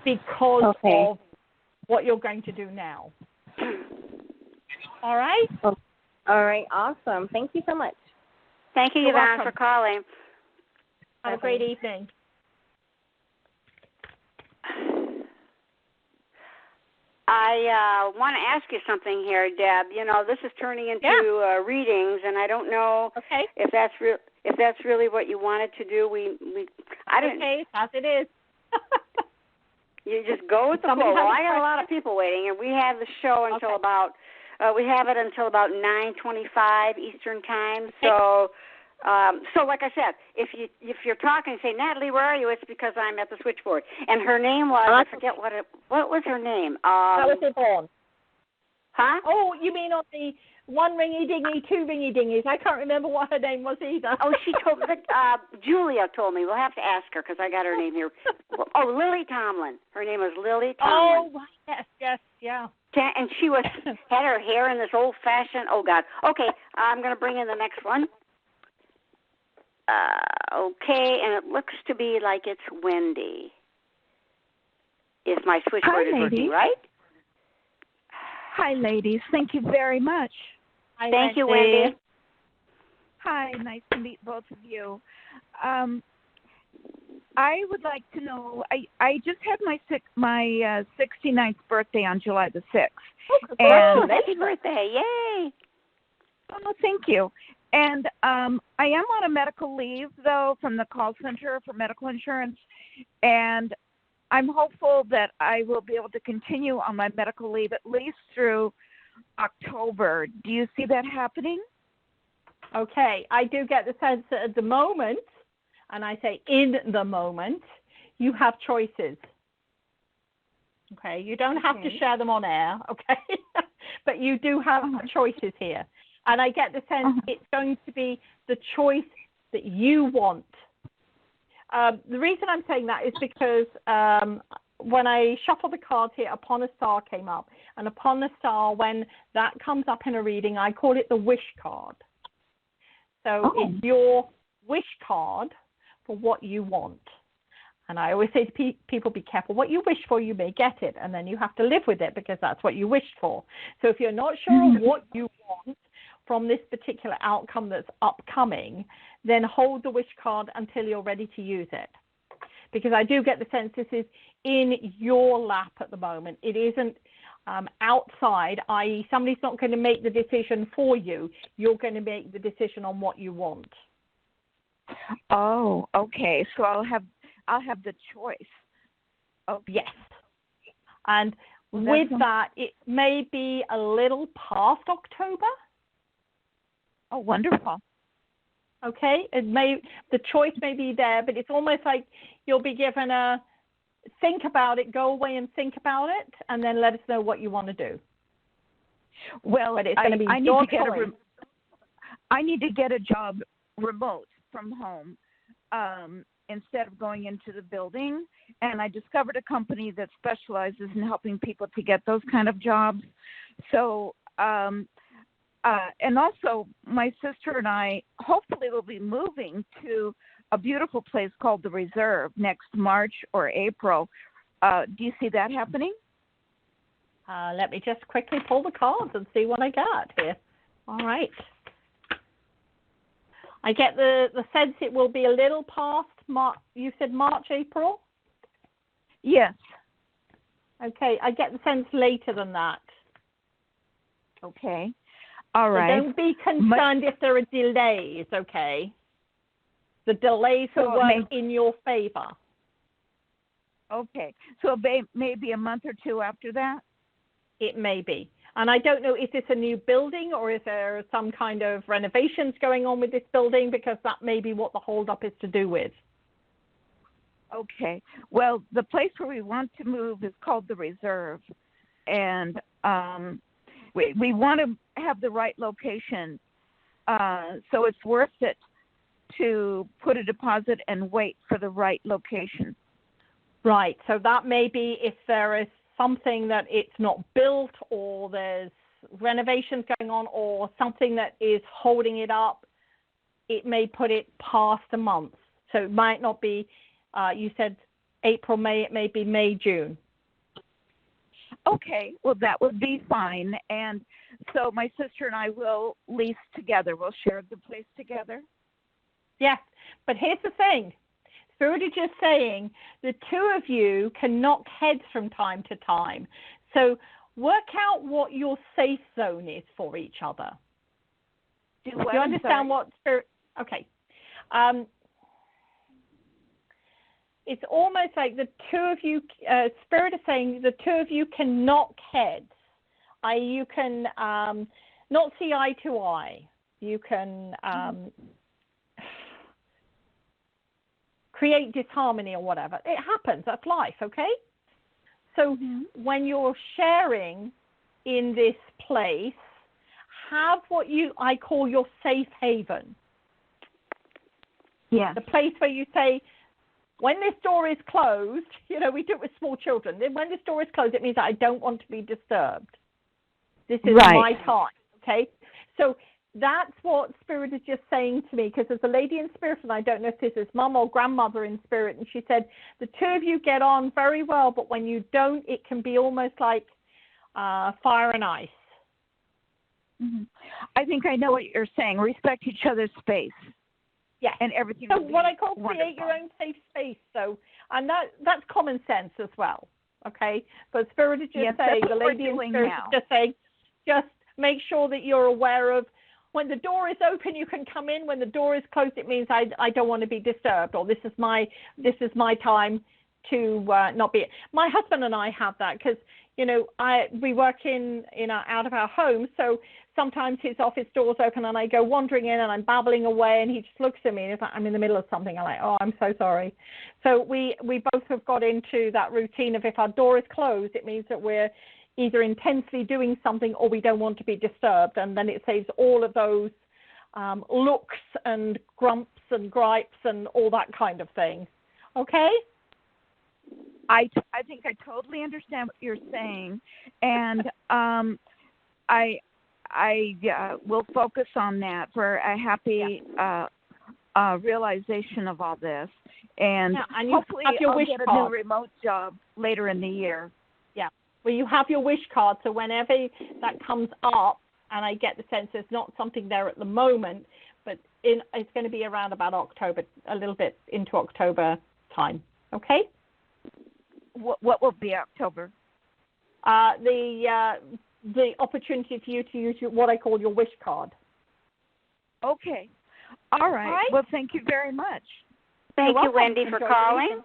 because of what you're going to do now. All right? Oh, all right, awesome. Thank you so much. Thank you, Yvonne, for calling. Have a great evening. I want to ask you something here, Deb. You know, this is turning into readings, and I don't know if that's really what you wanted to do. I don't. Okay, as it is. You just go with the flow. Well, I got a lot of people waiting, and we have the show until about we have it until about 9:25 Eastern time. So. So like I said, if you're talking, say, Natalie, where are you? It's because I'm at the switchboard. And her name was, I forget what was her name. That was Yvonne. Huh? Oh, you mean on the one ringy dingy, two ringy dingies? I can't remember what her name was either. Oh, she told me. Julia told me. We'll have to ask her because I got her name here. Oh, Lily Tomlin. Her name was Lily Tomlin. Oh, yes, yeah. And she had her hair in this old-fashioned. Oh God. Okay, I'm going to bring in the next one. Okay, and it looks to be like it's Wendy. If my switchboard is working, right? Hi, ladies. Thank you very much. Hi, Thank you, Wendy. Hi, nice to meet both of you. I would like to know, I just had my 69th birthday on July the 6th. Oh, happy birthday. Yay. Oh, thank you. And I am on a medical leave, though, from the call center for medical insurance, and I'm hopeful that I will be able to continue on my medical leave at least through October. Do you see that happening? Okay, I do get the sense that at the moment, and I say in the moment, you have choices. Okay, you don't have to share them on air, okay? But you do have choices here. And I get the sense it's going to be the choice that you want. The reason I'm saying that is because when I shuffle the cards here, Upon a Star came up. And Upon a Star, when that comes up in a reading, I call it the wish card. So it's your wish card for what you want. And I always say to people, be careful. What you wish for, you may get it. And then you have to live with it because that's what you wished for. So if you're not sure of what you want from this particular outcome that's upcoming, then hold the wish card until you're ready to use it. Because I do get the sense this is in your lap at the moment. It isn't outside, i.e. somebody's not going to make the decision for you. You're going to make the decision on what you want. Oh, okay. So I'll have the choice. Okay. Yes. And Well, with that, it may be a little past October. Oh, wonderful. Okay, the choice may be there, but it's almost like you'll be given a think about it, go away and think about it, and then let us know what you want to do. Well, but it's going to be I need your to get choice. I need to get a job remote from home instead of going into the building. And I discovered a company that specializes in helping people to get those kind of jobs. So, and also my sister and I hopefully will be moving to a beautiful place called the Reserve next March or April. Do you see that happening? Let me just quickly pull the cards and see what I got here. All right. I get the sense it will be a little past March. You said March, April? Yes. Okay, I get the sense later than that. Okay. All right. So don't be concerned if there are delays, okay? The delays will work in your favor. Okay. So maybe a month or two after that? It may be. And I don't know if it's a new building or if there are some kind of renovations going on with this building, because that may be what the holdup is to do with. Okay. Well, the place where we want to move is called the Reserve. And we want to have the right location. So it's worth it to put a deposit and wait for the right location. Right. So that may be if there is something that it's not built, or there's renovations going on, or something that is holding it up, it may put it past a month. So it might not be, you said April, May, it may be May, June. Okay, well, that would be fine. And so my sister and I will lease together. We'll share the place together. Yes, but here's the thing. Spirit is just saying the two of you can knock heads from time to time. So work out what your safe zone is for each other. Do you understand what Spirit? Okay. It's almost like the two of you, Spirit is saying the two of you can knock heads. You can not see eye to eye. You can create disharmony or whatever. It happens. That's life, okay? So when you're sharing in this place, have what I call your safe haven. Yeah. The place where you say, when this door is closed, we do it with small children. When this door is closed, it means that I don't want to be disturbed. This is my time, okay? So that's what Spirit is just saying to me, because there's a lady in Spirit, and I don't know if this is mum or grandmother in Spirit, and she said, the two of you get on very well, but when you don't, it can be almost like fire and ice. Mm-hmm. I think I know what you're saying. Respect each other's space. Yes. And everything. So what I call wonderful. Create your own safe space. So, and that's common sense as well. Okay. But Spirit is just saying, the lady in Spirit is just saying, just make sure that you're aware of when the door is open, you can come in. When the door is closed, it means I don't want to be disturbed, or this is my time to not be. My husband and I have that because we work in out of our home, so sometimes his office door's open and I go wandering in and I'm babbling away, and he just looks at me and he's like, I'm in the middle of something. I'm like, oh, I'm so sorry. So we both have got into that routine of if our door is closed, it means that we're either intensely doing something or we don't want to be disturbed, and then it saves all of those looks and grumps and gripes and all that kind of thing. Okay? I think I totally understand what you're saying, and I will focus on that for a happy realization of all this, and hopefully I'll get a new remote job later in the year. Yeah. Well, you have your wish card, so whenever that comes up, and I get the sense there's not something there at the moment, but it's going to be around about October, a little bit into October time. Okay? What will be October? The opportunity for you to use what I call your wish card. Okay. All right. Well, thank you very much. Thank you, Wendy, for calling.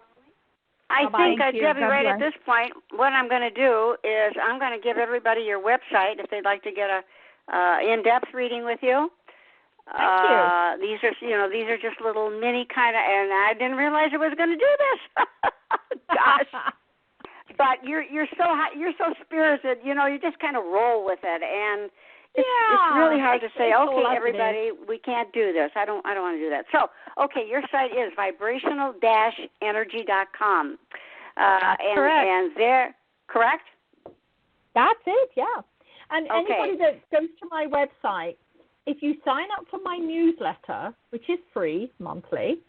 I think, Debbie, right at this point, what I'm going to do is I'm going to give everybody your website if they'd like to get a in-depth reading with you. Thank you. These are just little mini kind of, and I didn't realize I was going to do this. Gosh. But you're so spirited, you just kind of roll with it, and it's really hard to say, okay, everybody, we can't do this. I don't want to do that. So, okay, your site is vibrational-energy.com. Correct. And there, correct? That's it, yeah. And anybody that goes to my website, if you sign up for my newsletter, which is free monthly,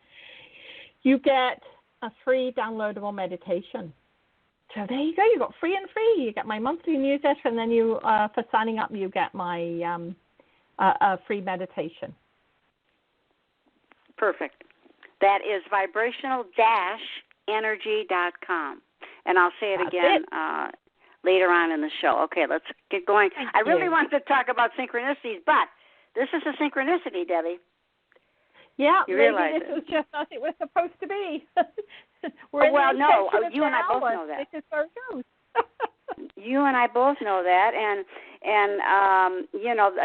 you get a free downloadable meditation. So there you go. You got free and free. You get my monthly newsletter, and then you, for signing up, you get my free meditation. Perfect. That is vibrational-energy.com, and I'll say it again later on in the show. Okay, let's get going. I really wanted to talk about synchronicities, but this is a synchronicity, Debbie. Yeah, you maybe realize this was just as it was supposed to be. You and I both know that. This is where it goes. You and I both know that, and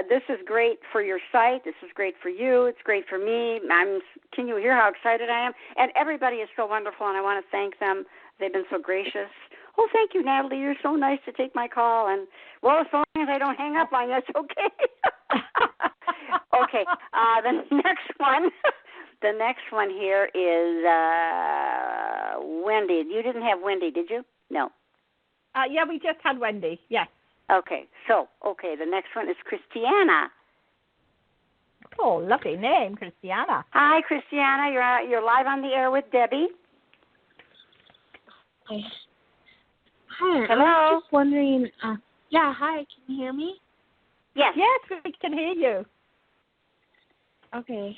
this is great for your site. This is great for you. It's great for me. Can you hear how excited I am? And everybody is so wonderful, and I want to thank them. They've been so gracious. Oh, thank you, Natalie. You're so nice to take my call. And, well, as long as I don't hang up on you, it's okay. Okay, the next one here is Wendy. You didn't have Wendy, did you? No. Yeah, we just had Wendy, yes. Okay, the next one is Christiana. Oh, lovely name, Christiana. Hi, Christiana. You're live on the air with Debbie. Hi. Hello. I was just wondering. Hi. Can you hear me? Yes. Yes, we can hear you. Okay.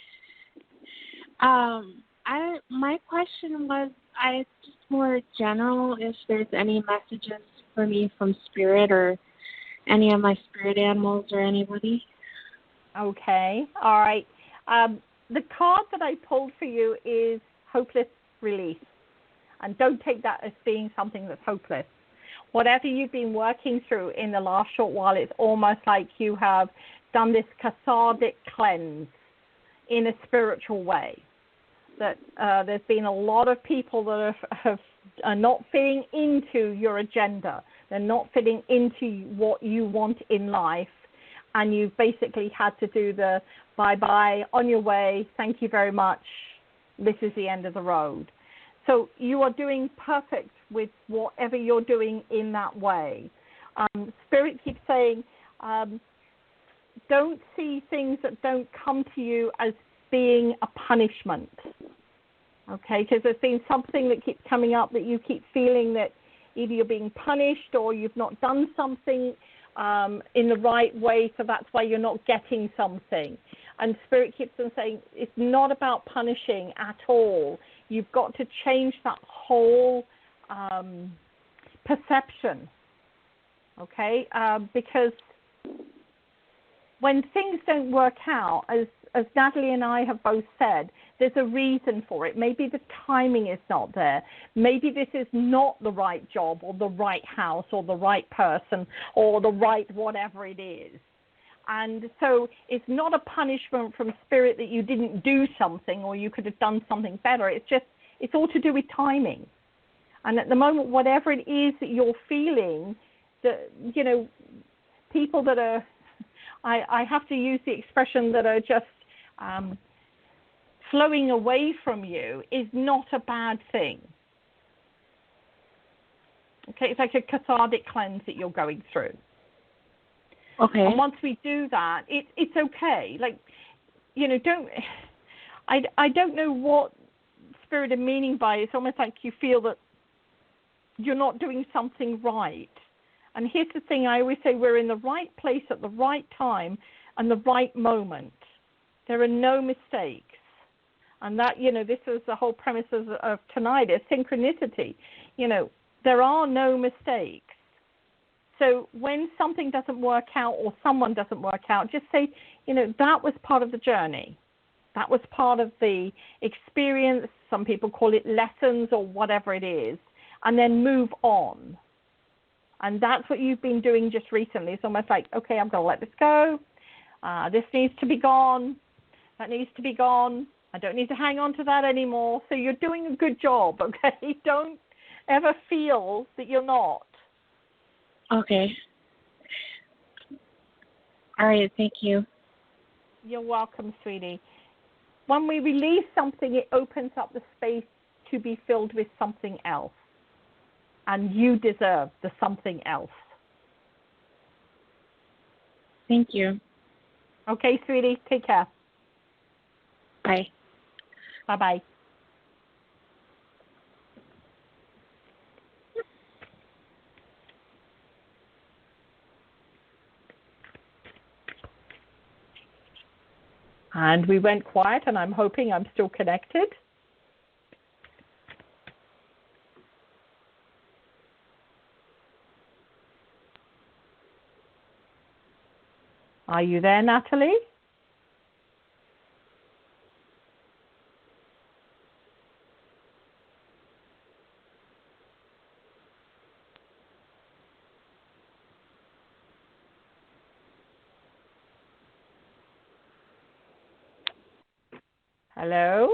My question was, just more general, if there's any messages for me from Spirit or any of my spirit animals or anybody. Okay. All right. The card that I pulled for you is hopeless release. And don't take that as being something that's hopeless. Whatever you've been working through in the last short while, it's almost like you have done this cathartic cleanse in a spiritual way. That there's been a lot of people that are not fitting into your agenda. They're not fitting into what you want in life. And you've basically had to do the bye-bye, on your way, thank you very much, this is the end of the road. So you are doing perfect with whatever you're doing in that way. Spirit keeps saying, don't see things that don't come to you as being a punishment. Okay, because there's been something that keeps coming up that you keep feeling that either you're being punished or you've not done something in the right way, so that's why you're not getting something. And Spirit keeps on saying it's not about punishing at all. You've got to change that whole perception, okay? Because when things don't work out, as Natalie and I have both said, there's a reason for it. Maybe the timing is not there. Maybe this is not the right job or the right house or the right person or the right whatever it is. And so it's not a punishment from Spirit that you didn't do something or you could have done something better. It's all to do with timing. And at the moment, whatever it is that you're feeling, that, people that are, I have to use the expression, that are just flowing away from you is not a bad thing. Okay, it's like a cathartic cleanse that you're going through. Okay. And once we do that, it's okay. Like, I don't know what Spirit are meaning by it. It's almost like you feel that you're not doing something right. And here's the thing, I always say, we're in the right place at the right time and the right moment. There are no mistakes. And that, this is the whole premise of tonight, is synchronicity. There are no mistakes. So when something doesn't work out or someone doesn't work out, just say, that was part of the journey. That was part of the experience. Some people call it lessons or whatever it is, and then move on. And that's what you've been doing just recently. It's almost like, okay, I'm going to let this go. This needs to be gone. That needs to be gone. I don't need to hang on to that anymore. So you're doing a good job, okay? Don't ever feel that you're not. Okay. All right, thank you. You're welcome, sweetie. When we release something, it opens up the space to be filled with something else. And you deserve the something else. Thank you. Okay, sweetie, take care. Bye. Bye-bye. And we went quiet, and I'm hoping I'm still connected. Are you there, Natalie? Hello?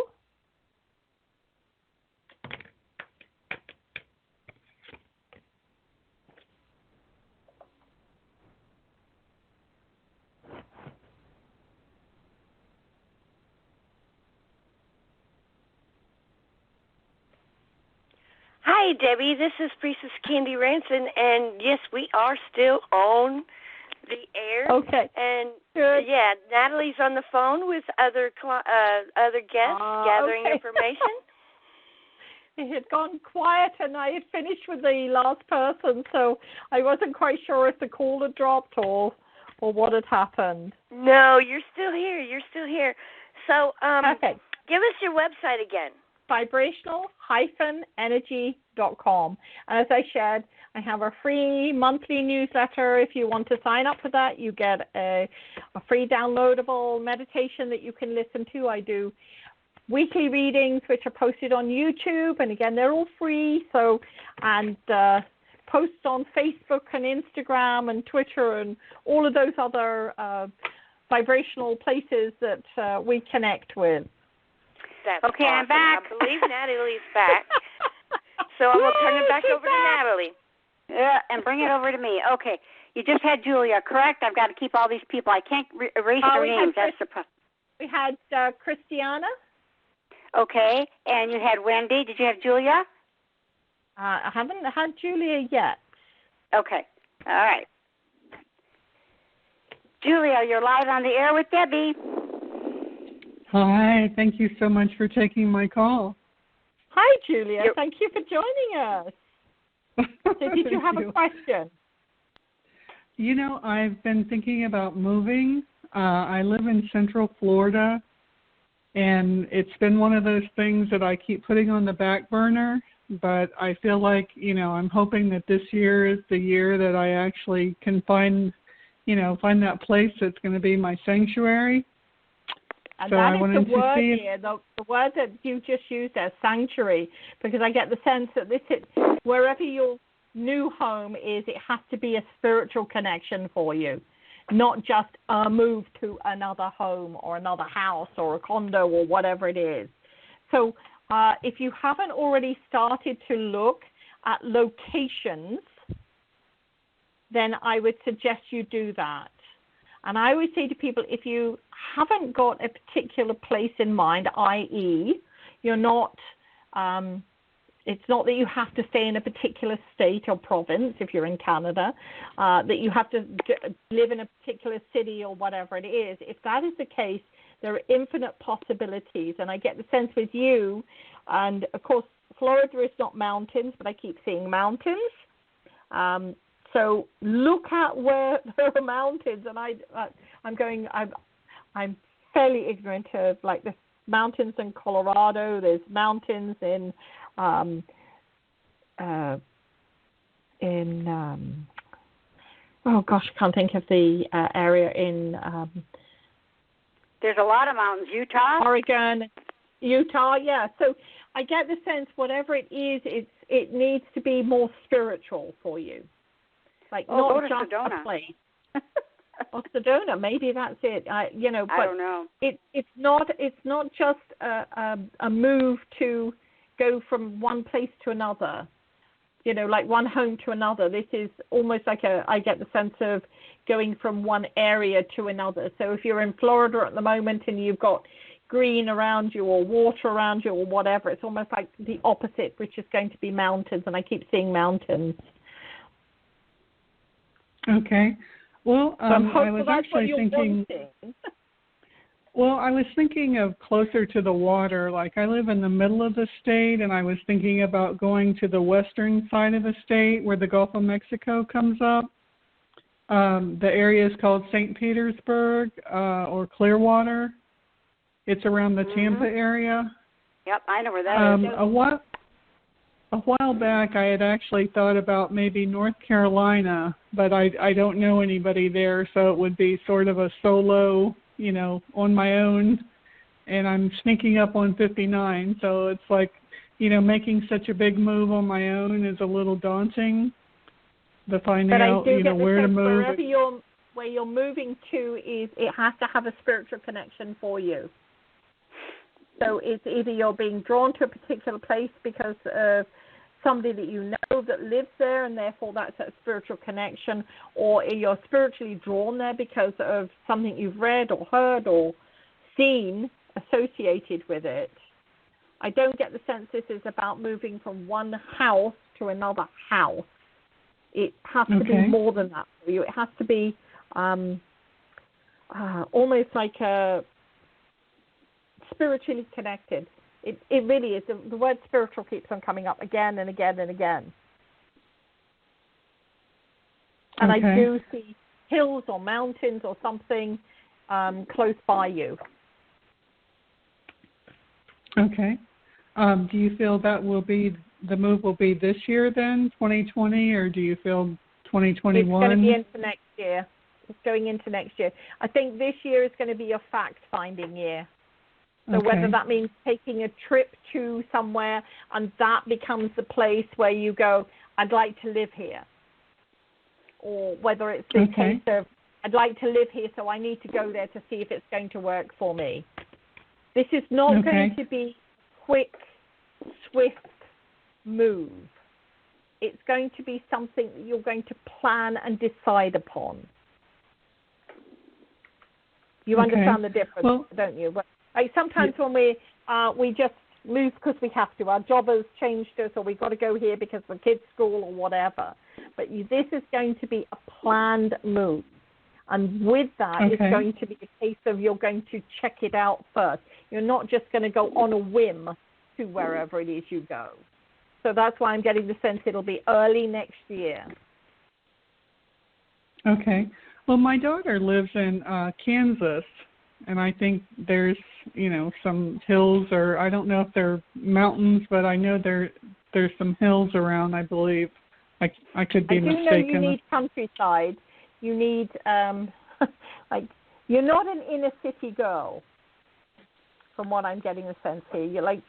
Hi, Debbie. This is Priestess Candy Ranson, and yes, we are still on the air. Okay. And good. Yeah, Natalie's on the phone with other guests gathering information. It had gone quiet, and I had finished with the last person, so I wasn't quite sure if the call had dropped or what had happened. No, you're still here. You're still here. So, okay. Give us your website again. Vibrational-energy.com. And as I shared, I have a free monthly newsletter. If you want to sign up for that, you get a free downloadable meditation that you can listen to. I do weekly readings, which are posted on YouTube, and again, they're all free. So, and posts on Facebook and Instagram and Twitter and all of those other vibrational places that we connect with. That's okay, awesome. I'm back. I believe Natalie's back. So I'm going to turn it back over to Natalie. Yeah, and bring it over to me. Okay, you just had Julia, correct? I've got to keep all these people. I can't erase their names. We had Christiana. Okay, and you had Wendy. Did you have Julia? I haven't had Julia yet. Okay, all right. Julia, you're live on the air with Debbie. Hi, thank you so much for taking my call. Hi, Julia. Thank you for joining us. So did you have a question? You know, I've been thinking about moving. I live in Central Florida, and it's been one of those things that I keep putting on the back burner, but I feel like, you know, I'm hoping that this year is the year that I actually can find that place that's going to be my sanctuary. And so that is the word here, the word that you just used as sanctuary, because I get the sense that this is, wherever your new home is, it has to be a spiritual connection for you, not just a move to another home or another house or a condo or whatever it is. So if you haven't already started to look at locations, then I would suggest you do that. And I always say to people, if you haven't got a particular place in mind, i.e., you're not, it's not that you have to stay in a particular state or province if you're in Canada, that you have to live in a particular city or whatever it is. If that is the case, there are infinite possibilities. And I get the sense with you, and of course, Florida is not mountains, but I keep seeing mountains. So look at where there are mountains, and I'm fairly ignorant of, like, there's mountains in Colorado, there's mountains in oh gosh, I can't think of the area in There's a lot of mountains. Utah? Oregon, Utah, yeah. So I get the sense whatever it is, it needs to be more spiritual for you. Like not just Sedona. a place. Or Sedona, maybe that's it. But I don't know. It's not just a move to go from one place to another. Like one home to another. This is almost like I get the sense of going from one area to another. So if you're in Florida at the moment and you've got green around you or water around you or whatever, it's almost like the opposite, which is going to be mountains, and I keep seeing mountains. Okay. Well, I was actually thinking. Well, I was thinking of closer to the water. Like I live in the middle of the state, and I was thinking about going to the western side of the state where the Gulf of Mexico comes up. The area is called St. Petersburg or Clearwater. It's around the Tampa area. Yep, I know where that is. A while back, I had actually thought about maybe North Carolina, but I don't know anybody there, so it would be sort of a solo, on my own, and I'm sneaking up on 59, so it's like, making such a big move on my own is a little daunting. To find out, where to move. Where you're moving to it has to have a spiritual connection for you. So it's either you're being drawn to a particular place because of somebody that you know that lives there, and therefore that's a spiritual connection, or you're spiritually drawn there because of something you've read or heard or seen associated with it. I don't get the sense this is about moving from one house to another house. It has to be more than that for you. It has to be almost like spiritually connected. It really is. The word spiritual keeps on coming up again and again and again. And I do see hills or mountains or something close by you. Okay. Do you feel that the move will be this year then, 2020, or do you feel 2021? It's going to be into next year. It's going into next year. I think this year is going to be a fact-finding year. So whether that means taking a trip to somewhere and that becomes the place where you go, I'd like to live here. Or whether it's the case of, I'd like to live here, so I need to go there to see if it's going to work for me. This is not going to be quick, swift move. It's going to be something that you're going to plan and decide upon. You understand the difference, don't you? Like sometimes when we just move because we have to. Our job has changed us, or we've got to go here because of the kids' school or whatever. But this is going to be a planned move. And with that, it's going to be a case of you're going to check it out first. You're not just going to go on a whim to wherever it is you go. So that's why I'm getting the sense it'll be early next year. Okay. Well, my daughter lives in Kansas, and I think there's, some hills, or I don't know if they're mountains, but I know there's some hills around, I believe. I could be mistaken. I do know you need countryside. You need, you're not an inner city girl, from what I'm getting a sense here. You're like,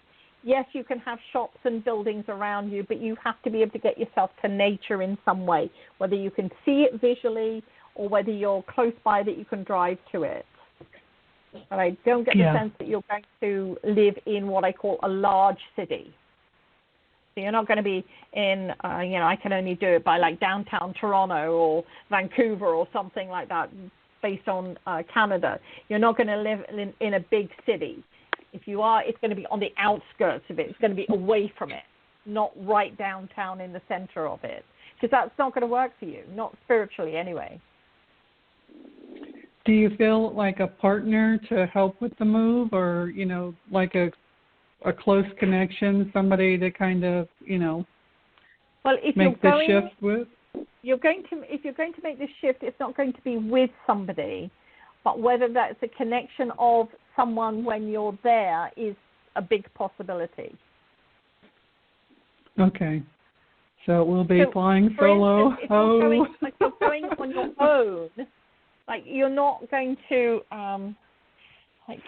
yes, you can have shops and buildings around you, but you have to be able to get yourself to nature in some way, whether you can see it visually or whether you're close by that you can drive to it. But I don't get the sense that you're going to live in what I call a large city. So you're not going to be in, I can only do it by like downtown Toronto or Vancouver or something like that based on Canada. You're not going to live in a big city. If you are, it's going to be on the outskirts of it. It's going to be away from it, not right downtown in the center of it. Because that's not going to work for you, not spiritually anyway. Do you feel like a partner to help with the move, or, like a close connection, somebody to kind of, well, if make the shift with? If you're going to make this shift, it's not going to be with somebody, but whether that's a connection of someone when you're there is a big possibility. Okay. So it will be flying solo. Instance, if you're going on your own, like you're not going to,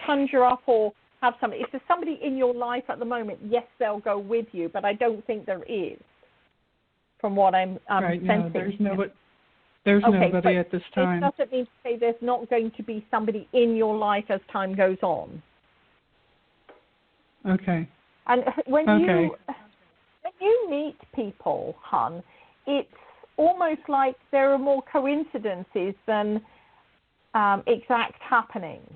conjure up or have somebody. If there's somebody in your life at the moment, yes, they'll go with you, but I don't think there is. From what I'm right, sensing. No, there's nobody at this time. It doesn't mean to say there's not going to be somebody in your life as time goes on. Okay. And when you meet people, hon, it's almost like there are more coincidences than exact happenings.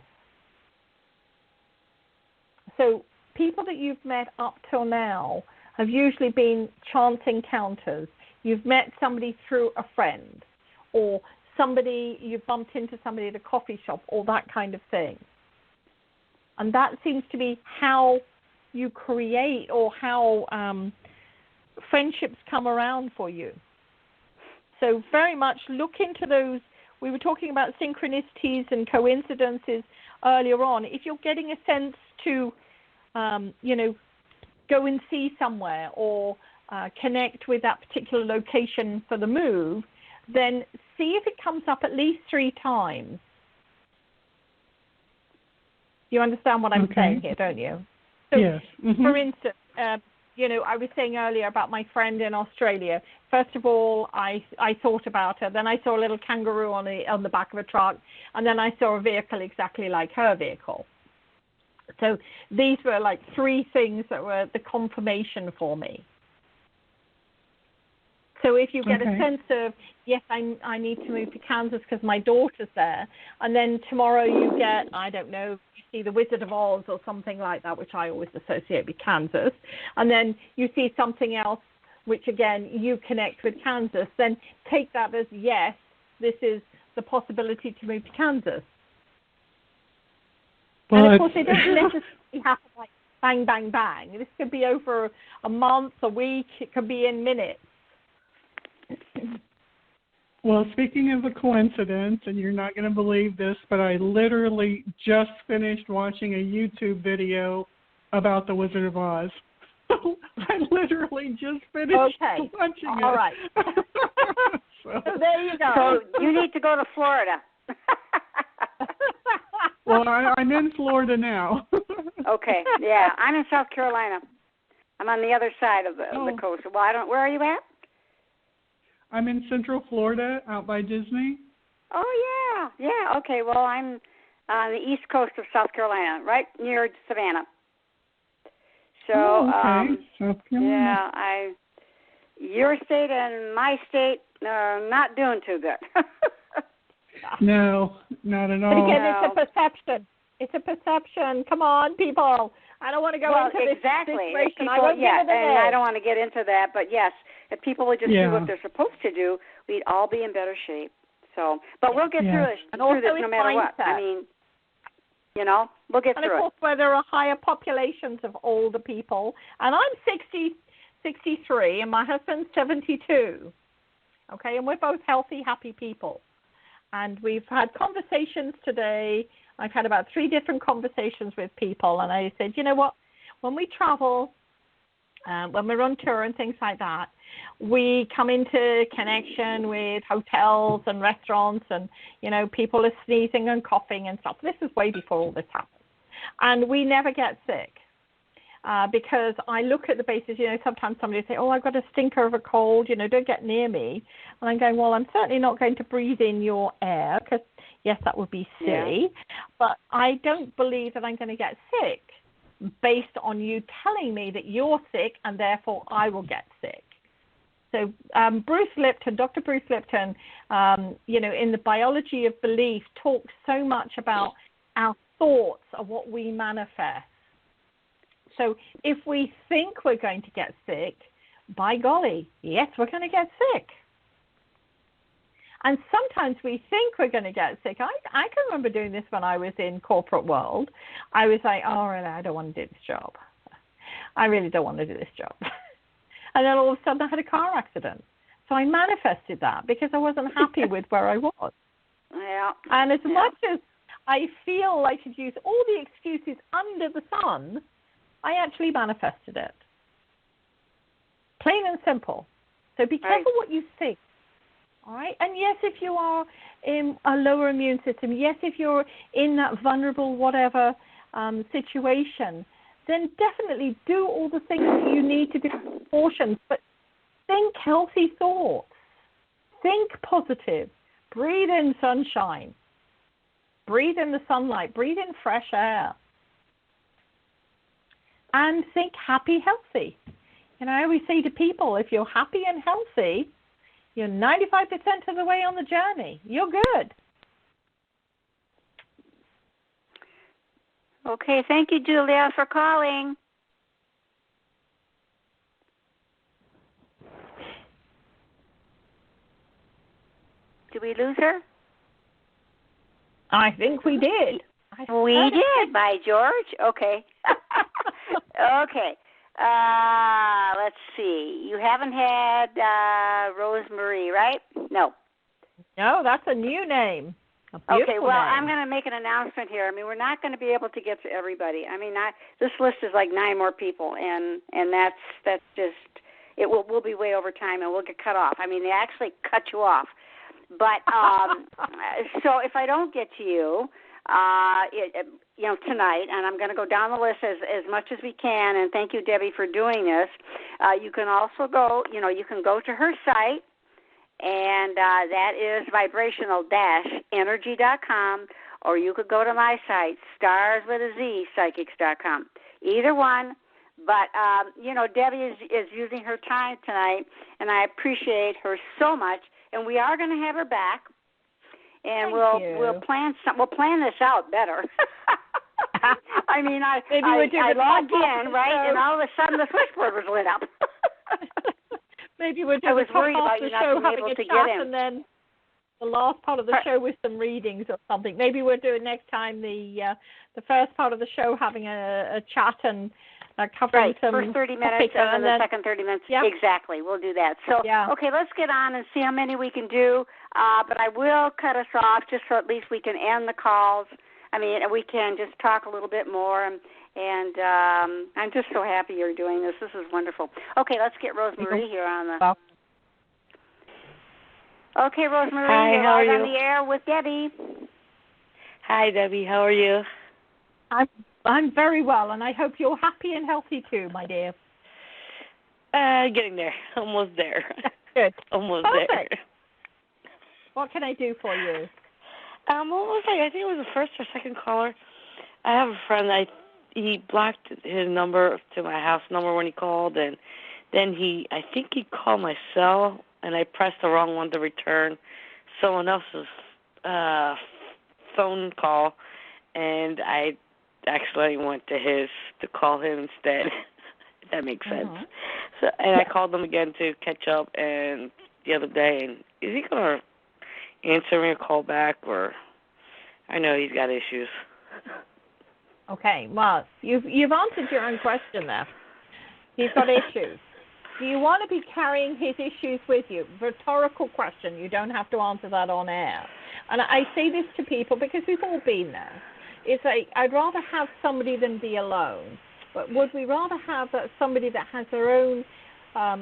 So people that you've met up till now have usually been chance encounters. You've met somebody through a friend, or somebody, you've bumped into somebody at a coffee shop, or that kind of thing. And that seems to be how you create, or how friendships come around for you. So very much look into those. We were talking about synchronicities and coincidences earlier on. If you're getting a sense to, go and see somewhere or connect with that particular location for the move, then see if it comes up at least 3 times. You understand what I'm saying here, don't you? So, yes. Mm-hmm. For instance, I was saying earlier about my friend in Australia. First of all, I thought about her. Then I saw a little kangaroo on the back of a truck, and then I saw a vehicle exactly like her vehicle. So these were like 3 things that were the confirmation for me. So if you get a sense of, yes, I need to move to Kansas because my daughter's there, and then tomorrow you get, I don't know, you see The Wizard of Oz or something like that, which I always associate with Kansas, and then you see something else which, again, you connect with Kansas, then take that as, yes, this is the possibility to move to Kansas. But and, of course, it doesn't necessarily happen like bang, bang, bang. This could be over a month, a week. It could be in minutes. Well, speaking of a coincidence, and you're not going to believe this, but I literally just finished watching a YouTube video about The Wizard of Oz. I literally just finished watching it. All right. So there you go. So you need to go to Florida. Well, I'm in Florida now. Okay, yeah. I'm in South Carolina. I'm on the other side of the coast. Well, where are you at? I'm in Central Florida, out by Disney. Oh, yeah. Okay, well, I'm on the east coast of South Carolina, right near Savannah. So, South Carolina. Yeah, your state and my state are not doing too good. No, not at all. But again, it's a perception. It's a perception. Come on, people. I don't want to go into this situation. People, I won't give it and I don't want to get into that. But yes, if people would just do what they're supposed to do, we'd all be in better shape. So, but we'll get through this no matter what. I mean, we'll get through it. And of course, where there are higher populations of older people, and I'm 63, and my husband's 72. Okay, and we're both healthy, happy people. And we've had conversations today. I've had about 3 different conversations with people, and I said, you know what? When we travel, when we're on tour and things like that, we come into connection with hotels and restaurants, and people are sneezing and coughing and stuff. This is way before all this happened, and we never get sick. Because I look at the basis, sometimes somebody will say, oh, I've got a stinker of a cold, don't get near me. And I'm going, well, I'm certainly not going to breathe in your air because, yes, that would be silly. Yeah. But I don't believe that I'm going to get sick based on you telling me that you're sick and therefore I will get sick. So Dr. Bruce Lipton, in the biology of belief, talks so much about our thoughts of what we manifest. So if we think we're going to get sick, by golly, yes, we're going to get sick. And sometimes we think we're going to get sick. I can remember doing this when I was in corporate world. I was like, oh, really, I don't want to do this job. I really don't want to do this job. And then all of a sudden I had a car accident. So I manifested that because I wasn't happy with where I was. Yeah. And as much as I feel I could use all the excuses under the sun, I actually manifested it. Plain and simple. So be careful what you think. All right? And yes, if you are in a lower immune system, yes, if you're in that vulnerable whatever situation, then definitely do all the things that you need to do precautions, but think healthy thoughts. Think positive. Breathe in sunshine. Breathe in the sunlight. Breathe in fresh air. And think happy, healthy. And I always say to people, if you're happy and healthy, you're 95% of the way on the journey. You're good. Okay, thank you, Julia, for calling. Did we lose her? I think we did. We did, by George. Okay. Okay. Let's see. You haven't had Rosemary, right? No. No, that's a new name. Okay, well, name. I'm going to make an announcement here. I mean, we're not going to be able to get to everybody. I mean, this list is like 9 more people, and that's just, we'll be way over time, and we'll get cut off. I mean, they actually cut you off. But so if I don't get to you, tonight, and I'm going to go down the list as much as we can, and thank you, Debbie, for doing this. You can also go, you can go to her site, and that is vibrational-energy.com, or you could go to my site, StarZ with a Z, psychics.com. Either one. But, Debbie is using her time tonight, and I appreciate her so much. And we are going to have her back, and we'll plan this out better. I mean, I logged in, right, and all of a sudden the switchboard was lit up. Maybe we'll do I was the top worried half about of the you not show being having able a to chat, get in. and then the last part of the show with some readings or something. Maybe we'll do it next time. The first part of the show having a chat and covering some first 30 minutes and then the second 30 minutes. Yep. Exactly, we'll do that. So, okay, let's get on and see how many we can do. But I will cut us off just so at least we can end the calls. I mean, we can just talk a little bit more. And I'm just so happy you're doing this. This is wonderful. Okay, let's get Rosemary here on the... Okay, Rosemary, you're live on the air with Debbie. Hi, Debbie. How are you? I'm very well, and I hope you're happy and healthy too, my dear. Getting there. Almost there. Good. Almost Perfect. there. What can I do for you? What was I think it was the first or second caller. I have a friend. He blocked his number to my house number when he called, and then I think he called my cell, and I pressed the wrong one to return someone else's phone call, and I actually went to his to call him instead. If that makes sense. So, and I called him again to catch up, and the other day, and is he gonna answer me or call back, or I know he's got issues. Okay, well, you've answered your own question there. He's got issues. Do you want to be carrying his issues with you? Rhetorical question. You don't have to answer that on air. And I say this to people because we've all been there. It's like, I'd rather have somebody than be alone. But would we rather have somebody that has their own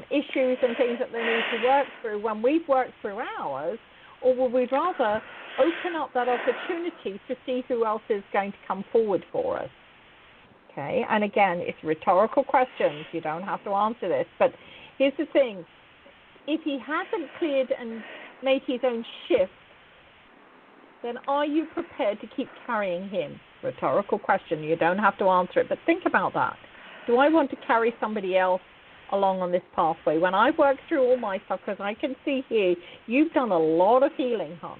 issues and things that they need to work through when we've worked through ours? Or would we rather open up that opportunity to see who else is going to come forward for us? Okay, and again, it's rhetorical questions. You don't have to answer this. But here's the thing. If he hasn't cleared and made his own shift, then are you prepared to keep carrying him? Rhetorical question. You don't have to answer it, but think about that. Do I want to carry somebody else along on this pathway? When I've worked through all my stuff, because I can see here, you've done a lot of healing, hon.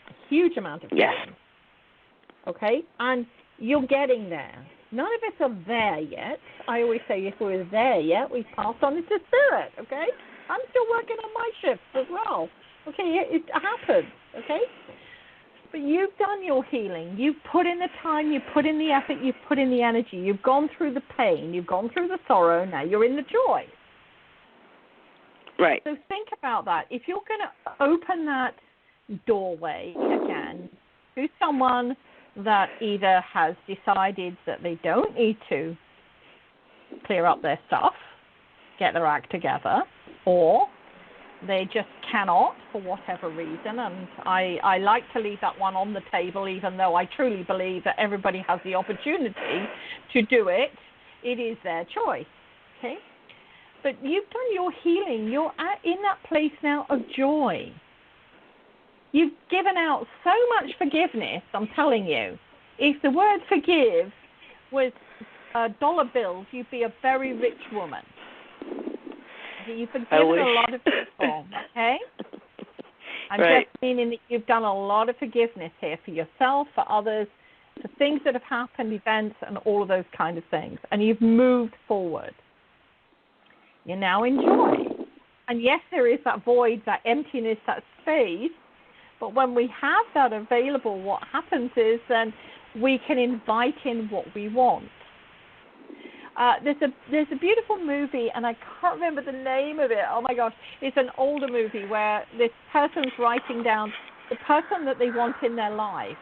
A huge amount of healing. Yes. Okay? And you're getting there. None of us are there yet. I always say if we're there yet, we've passed on into spirit, okay? I'm still working on my shifts as well. Okay, it happens, okay? But you've done your healing. You've put in the time, you've put in the effort, you've put in the energy. You've gone through the pain, you've gone through the sorrow, now you're in the joy. Right. So think about that. If you're going to open that doorway again to someone that either has decided that they don't need to clear up their stuff, get their act together, or They just cannot for whatever reason, and I like to leave that one on the table, even though I truly believe that everybody has the opportunity to do it. It is their choice, okay? But you've done your healing. You're in that place now of joy. You've given out so much forgiveness, I'm telling you. If the word forgive was dollar bills, you'd be a very rich woman. You've forgiven a lot of people, okay? I'm right. just meaning that you've done a lot of forgiveness here for yourself, for others, for things that have happened, events, and all of those kind of things. And you've moved forward. You're now in joy. And yes, there is that void, that emptiness, that space. But when we have that available, what happens is then we can invite in what we want. There's a beautiful movie, and I can't remember the name of it. Oh my gosh, it's an older movie where this person's writing down the person that they want in their life,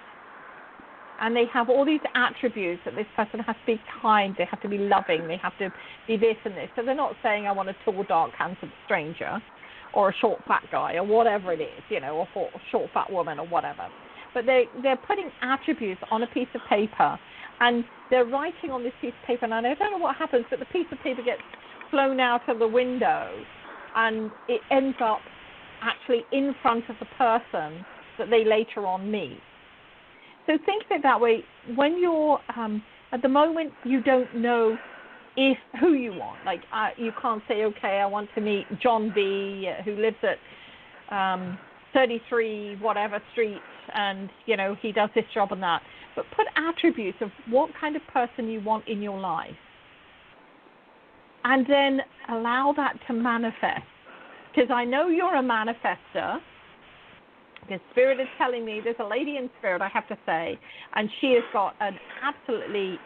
and they have all these attributes that this person has to be kind, they have to be loving, they have to be this and this. So they're not saying I want a tall, dark, handsome stranger, or a short, fat guy, or whatever it is, or a short, fat woman, or whatever. But they're putting attributes on a piece of paper. And they're writing on this piece of paper, and I don't know what happens, but the piece of paper gets flown out of the window, and it ends up actually in front of the person that they later on meet. So think of it that way. When you're, at the moment, you don't know who you want. Like, you can't say, okay, I want to meet John B., who lives at 33 whatever street, and, he does this job and that. But put attributes of what kind of person you want in your life. And then allow that to manifest. Because I know you're a manifester. Because Spirit is telling me, there's a lady in Spirit, I have to say, and she has got an absolutely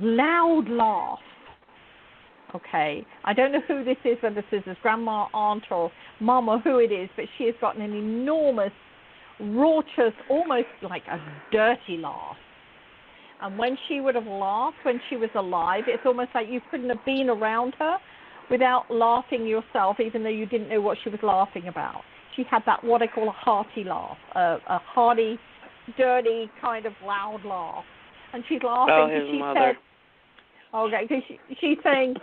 loud laugh. Okay. I don't know who this is, whether this is his grandma, aunt, or mom, or who it is, but she has got an enormous, raucous, almost like a dirty laugh. And when she would have laughed when she was alive, it's almost like you couldn't have been around her without laughing yourself, even though you didn't know what she was laughing about. She had that, what I call a hearty laugh, a hearty, dirty, kind of loud laugh. And she's laughing. Oh, his she mother. Said, okay, because she's saying,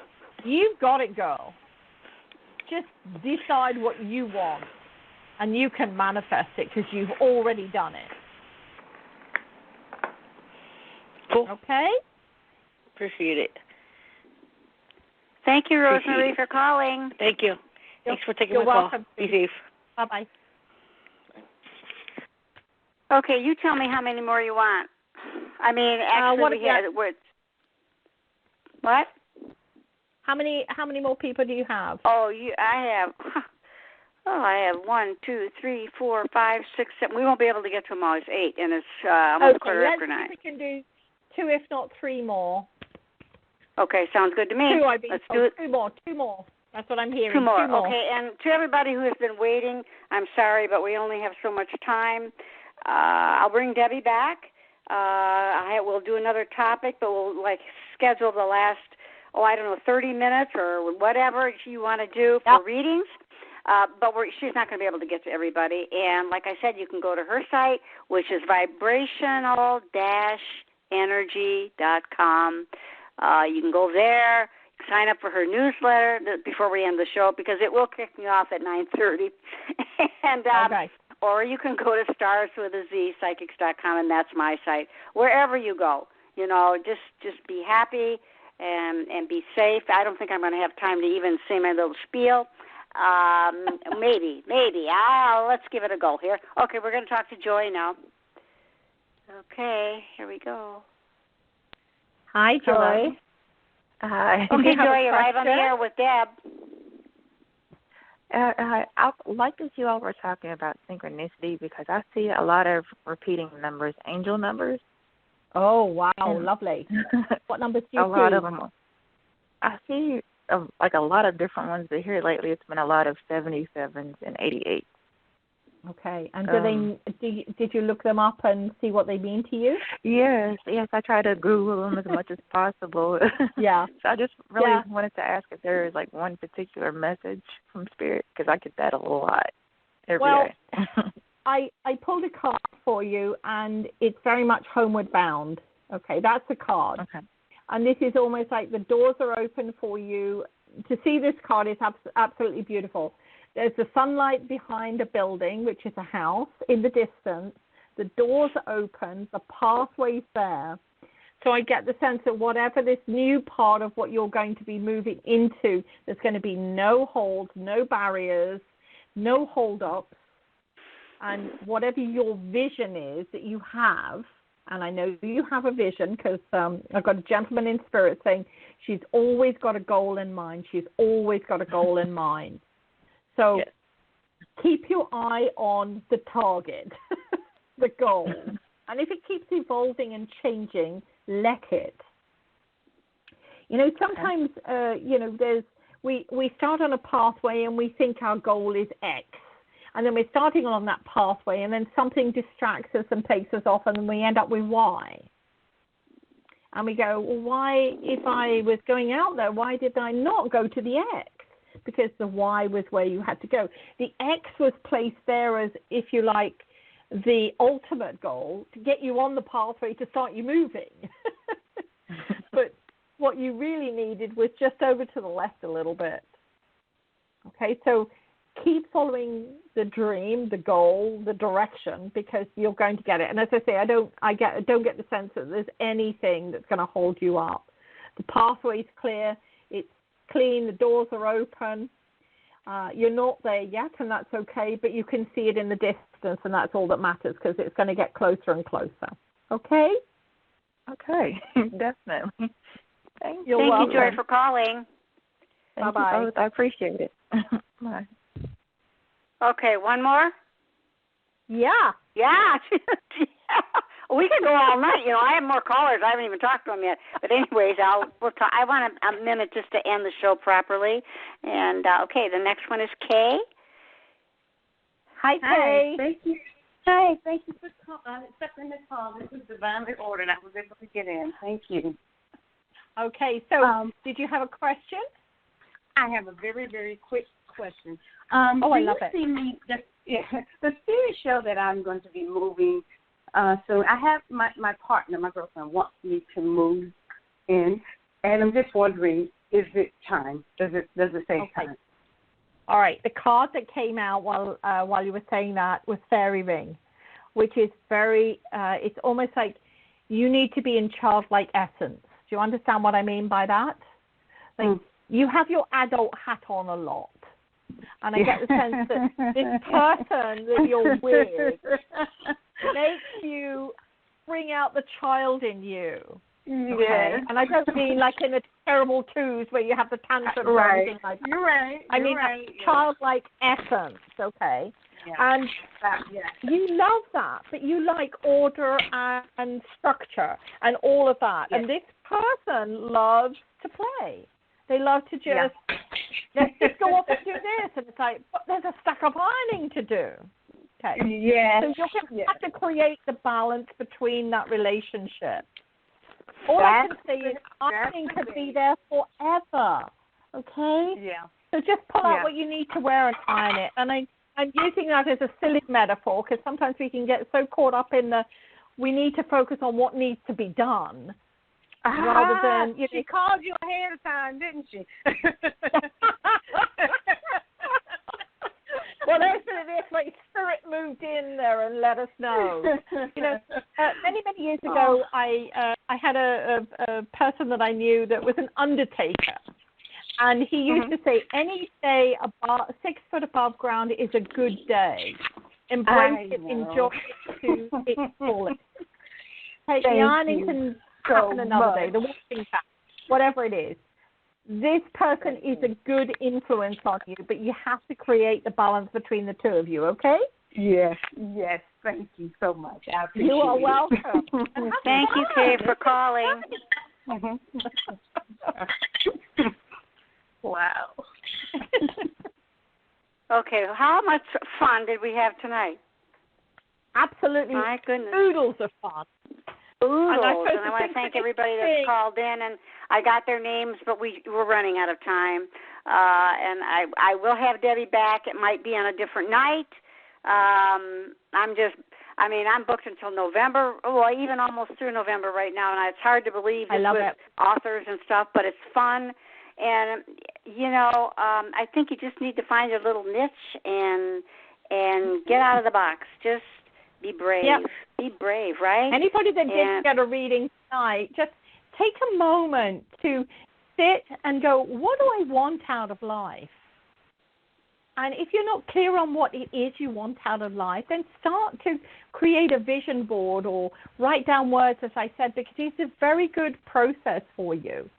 you've got it, girl. Just decide what you want. And you can manifest it because you've already done it. Cool. Okay? Appreciate it. Thank you, Rosemary, for calling. Thank you. Thanks for taking You're my welcome. call. Be safe. Bye-bye. Okay, you tell me how many more you want. I mean, actually, what? How many more people do you have? I have 1, 2, 3, 4, 5, 6, 7. We won't be able to get to them all. It's 8, and it's almost quarter after 9. We can do 2, if not 3 more. Okay, sounds good to me. 2, I've been Let's told. do it. 2 more. That's what I'm hearing. 2 more. 2 more. Okay, and to everybody who has been waiting, I'm sorry, but we only have so much time. I'll bring Debbie back. We'll do another topic, but we'll schedule the last, 30 minutes or whatever you want to do for readings. But she's not going to be able to get to everybody. And like I said, you can go to her site, which is vibrational-energy.com. You can go there, sign up for her newsletter before we end the show, because it will kick me off at 9:30. And okay. Or you can go to StarZ with a Z, psychics.com, and that's my site. Wherever you go, just be happy and be safe. I don't think I'm going to have time to even say my little spiel. Maybe. Let's give it a go here. Okay, we're going to talk to Joy now. Okay, here we go. Hi, Joy. Hello. Hi. Okay, Joy, you're live on the air with Deb. Like as you all were talking about synchronicity, because I see a lot of repeating numbers, angel numbers. Oh, wow, lovely. What numbers do you see? A lot of them. I see a lot of different ones, but here lately it's been a lot of 77s and 88. Okay. And did you look them up and see what they mean to you? Yes. I try to Google them as much as possible. Yeah. So I just really wanted to ask if there is like one particular message from Spirit, because I get that a lot every day. I pulled a card for you, and it's very much homeward bound. Okay, that's the card. Okay. And this is almost like the doors are open for you. To see this card is absolutely beautiful. There's the sunlight behind a building, which is a house in the distance. The doors are open. The pathway's there. So I get the sense that whatever this new part of what you're going to be moving into, there's going to be no holds, no barriers, no hold-ups. And whatever your vision is that you have, and I know you have a vision because I've got a gentleman in spirit saying she's always got a goal in mind. She's always got a goal in mind. So keep your eye on the target, the goal. And if it keeps evolving and changing, let it. Sometimes, we start on a pathway and we think our goal is X. And then we're starting on that pathway, and then something distracts us and takes us off, and then we end up with Y. And we go, well, why, if I was going out there, why did I not go to the X? Because the Y was where you had to go. The X was placed there as, if you like, the ultimate goal to get you on the pathway to start you moving. But what you really needed was just over to the left a little bit. Okay, so keep following the dream, the goal, the direction, because you're going to get it. And as I say, I don't get the sense that there's anything that's going to hold you up. The pathway's clear, it's clean, the doors are open. You're not there yet, and that's okay, but you can see it in the distance, and that's all that matters, because it's going to get closer and closer. Okay? Okay, definitely. Thank you, Joy, for calling. Bye-bye. I appreciate it. Bye. Okay, one more? Yeah. Yeah. We can go all night. I have more callers. I haven't even talked to them yet. But anyways, we'll talk. I want a minute just to end the show properly. And, okay, the next one is Kay. Hi, Kay. Thank you. Hi, thank you for accepting the call. This is divinely ordered. I was able to get in. Thank you. Okay, so did you have a question? I have a very, very quick question. I love it. The spirit show that I'm going to be moving. So I have my partner, my girlfriend, wants me to move in, and I'm just wondering, is it time? Does it say time? All right. The card that came out while you were saying that was Fairy Ring, which is very. It's almost like you need to be in childlike essence. Do you understand what I mean by that? Like you have your adult hat on a lot. And I get the sense that this person that you're with makes you bring out the child in you. Okay? Yeah. And I don't mean like in a terrible twos where you have the tantrum or anything like that. You're right. I mean childlike essence, okay? Yeah. And you love that, but you like order and structure and all of that. Yes. And this person loves to play. They love to just, let's just go off and do this. And it's like, but there's a stack of ironing to do. Okay. Yeah. So you're going to have to create the balance between that relationship. All I can say is ironing could be there forever. Okay? Yeah. So just pull out what you need to wear and iron it. And I'm using that as a silly metaphor because sometimes we can get so caught up in we need to focus on what needs to be done. Rather than she called you ahead of time, didn't she? Well, that's this. Like spirit moved in there and let us know. Many years ago, I had a person that I knew that was an undertaker, and he used to say, "Any day about 6 foot above ground is a good day. Embrace it, enjoy it to its fullest." Take the ironing can happen another day, the washing back, whatever it is. This person is a good influence on you, but you have to create the balance between the two of you, okay? Yes. Thank you so much. I appreciate it. You are welcome. Thank you, Kay, for calling. Wow. Okay, how much fun did we have tonight? Absolutely. My goodness. Oodles of fun. Oodles. And I want to thank everybody that's called in, and I got their names, but we're running out of time. And I will have Debbie back. It might be on a different night. I'm booked until November, even almost through November right now, and it's hard to believe it's with authors and stuff, but it's fun. And, I think you just need to find your little niche and get out of the box. Just be brave. Yep. Be brave, right? Anybody that didn't get a reading tonight, just take a moment to sit and go, what do I want out of life? And if you're not clear on what it is you want out of life, then start to create a vision board or write down words, as I said, because it's a very good process for you.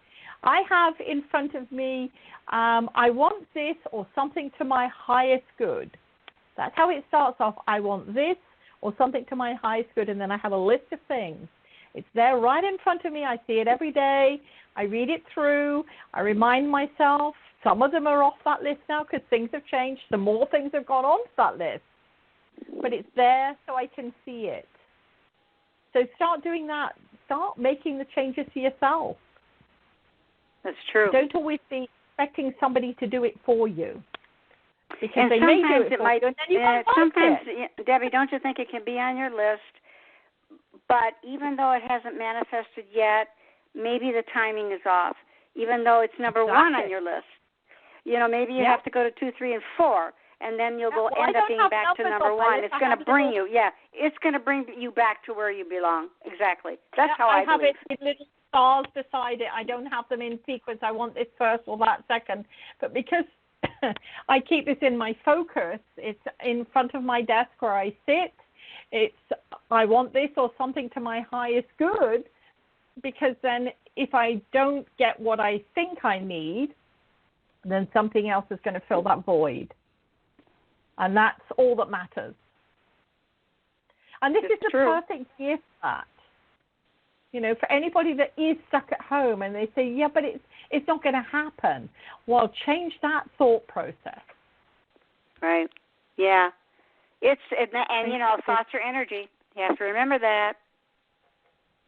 I have in front of me, I want this or something to my highest good. That's how it starts off. I want this or something to my highest good, and then I have a list of things. It's there right in front of me. I see it every day. I read it through. I remind myself. Some of them are off that list now because things have changed. Some more things have gone on that list. But it's there so I can see it. So start doing that. Start making the changes to yourself. That's true. Don't always be expecting somebody to do it for you. Because and they may do it for you, and then you won't sometimes, like it. Debbie, don't you think it can be on your list? But even though it hasn't manifested yet, maybe the timing is off. Even though it's number one on your list. Maybe you have to go to 2, 3, and 4, and then you'll end up being back to number 1. It's going to bring you, it's going to bring you back to where you belong. Exactly. That's how I have believe. It with little stars beside it. I don't have them in sequence. I want this first or that second. But because I keep this in my focus, it's in front of my desk where I sit. It's I want this or something to my highest good, because then if I don't get what I think I need, then something else is going to fill that void. And that's all that matters. And this is the perfect year for that. For anybody that is stuck at home and they say, yeah, but it's not going to happen. Well, change that thought process. Right. Yeah. Thoughts are energy. You have to remember that.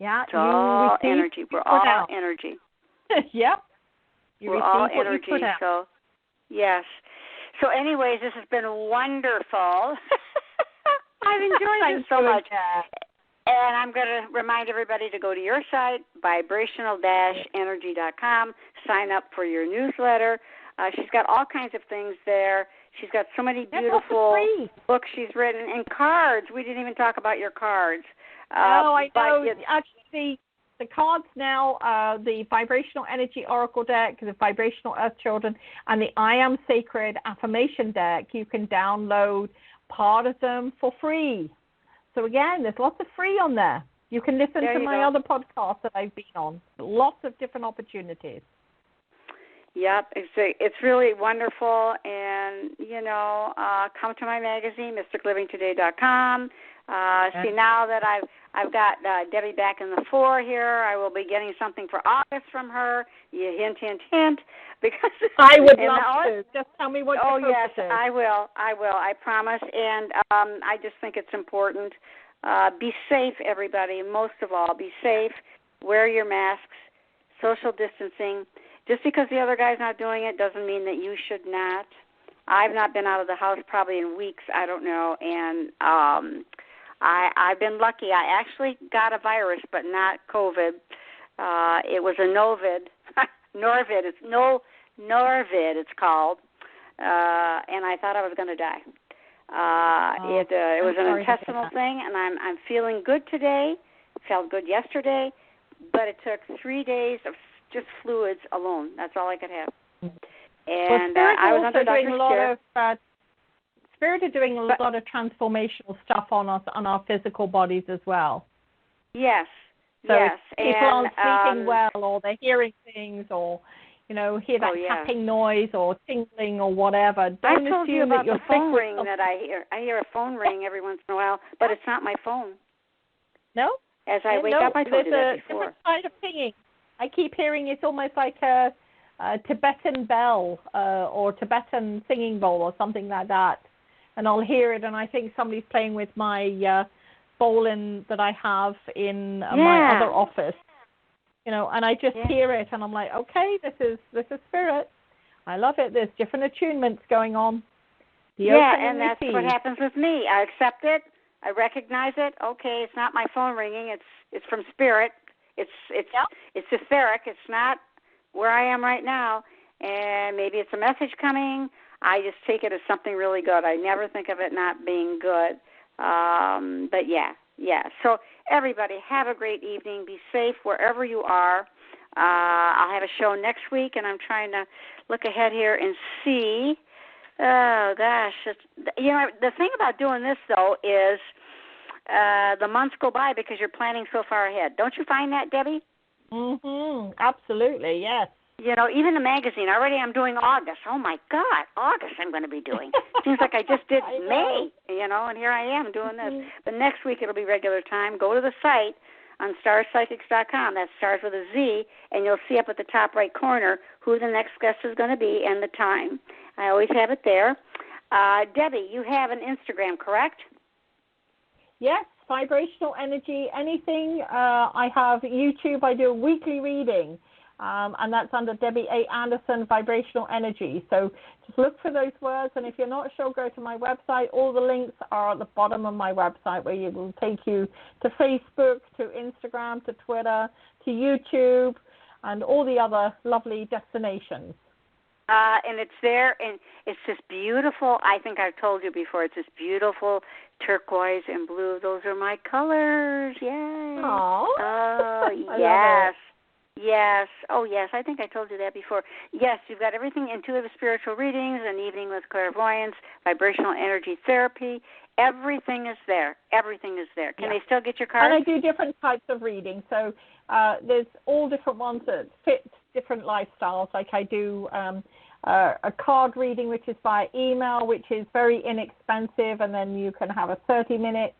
Yeah. It's all energy. We're all energy. Yep. We're all energy. So, yes. So, anyways, this has been wonderful. I've enjoyed this so much. And I'm going to remind everybody to go to your site, vibrational-energy.com, sign up for your newsletter. She's got all kinds of things there. She's got so many beautiful books she's written, and cards. We didn't even talk about your cards. No, I know. Actually, the cards now, the Vibrational Energy Oracle deck, the Vibrational Earth Children, and the I Am Sacred Affirmation deck, you can download part of them for free. So again, there's lots of free on there. You can listen to my other podcasts that I've been on. Lots of different opportunities. Yep, it's really wonderful. And, come to my magazine, mysticlivingtoday.com. See, now that I've got Debbie back in the floor here, I will be getting something for August from her. You hint, hint, hint. Because I would love to. Just tell me what your focus is. I will. I promise. And I just think it's important. Be safe, everybody. Most of all, be safe. Wear your masks. Social distancing. Just because the other guy's not doing it doesn't mean that you should not. I've not been out of the house probably in weeks. I don't know. And I've been lucky. I actually got a virus, but not COVID. It was a Norvid. It's called. And I thought I was going to die. It was an intestinal thing, and I'm feeling good today. Felt good yesterday, but it took 3 days of just fluids alone. That's all I could have. And I was under doctor's care. Spirit are doing a lot of transformational stuff on us, on our physical bodies as well. Yes. So if people aren't sleeping well, or they're hearing things, or hear that tapping noise or tingling or whatever, don't I told assume you about that you're the phone ring that I hear. I hear a phone ring every once in a while, but it's not my phone. No. As I wake up, I told you that before. Different kind of pinging. I keep hearing it's almost like a Tibetan bell or Tibetan singing bowl or something like that, and I'll hear it, and I think somebody's playing with my bowl that I have in my other office, and I just hear it, and I'm like, okay, this is spirit. I love it. There's different attunements going on. And that's what happens with me. I accept it. I recognize it. Okay, it's not my phone ringing. It's from spirit. It's etheric. It's not where I am right now, and maybe it's a message coming. I just take it as something really good. I never think of it not being good. But So everybody, have a great evening. Be safe wherever you are. I'll have a show next week, and I'm trying to look ahead here and see. Oh, gosh. The thing about doing this, though, is the months go by because you're planning so far ahead. Don't you find that, Debbie? Absolutely, yes. Even the magazine, already I'm doing August. Oh, my God, August I'm going to be doing. Seems like I just did May, and here I am doing this. But next week it'll be regular time. Go to the site on StarZpsychics.com. That's StarZ with a Z, and you'll see up at the top right corner who the next guest is going to be and the time. I always have it there. Debbie, you have an Instagram, correct? Yes, vibrational energy, anything. I have YouTube. I do a weekly reading, and that's under Debbie A. Anderson, Vibrational Energy. So just look for those words, and if you're not sure, go to my website. All the links are at the bottom of my website, where it will take you to Facebook, to Instagram, to Twitter, to YouTube, and all the other lovely destinations. And it's there, and it's this beautiful, I think I've told you before, it's this beautiful turquoise and blue. Those are my colors. Yay. Aww. Oh, yes. Yes. Oh, yes. I think I told you that before. Yes, you've got everything, intuitive spiritual readings, an evening with clairvoyance, vibrational energy therapy. Everything is there. Everything is there. Can they still get your cards? And I do different types of readings. So there's all different ones that fit different lifestyles. Like I do a card reading, which is by email, which is very inexpensive, and then you can have a 30-minute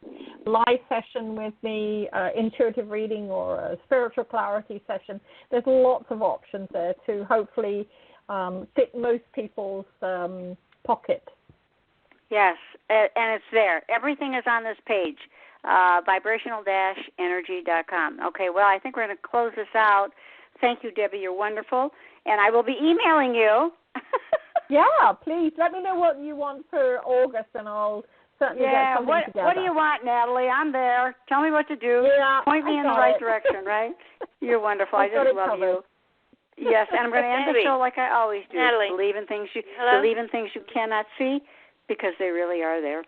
live session with me, intuitive reading, or a spiritual clarity session. There's lots of options there to hopefully fit most people's pocket. Yes, and it's there. Everything is on this page, vibrational-energy.com. Okay, well, I think we're going to close this out. Thank you, Debbie. You're wonderful. And I will be emailing you. Yeah, please. Let me know what you want for August, and I'll certainly get something together. What do you want, Natalie? I'm there. Tell me what to do. Yeah, point me in the right direction, right? You're wonderful. I just love you. Yes, and I'm going to end the show like I always do. Natalie. Believe in things you cannot see, because they really are there.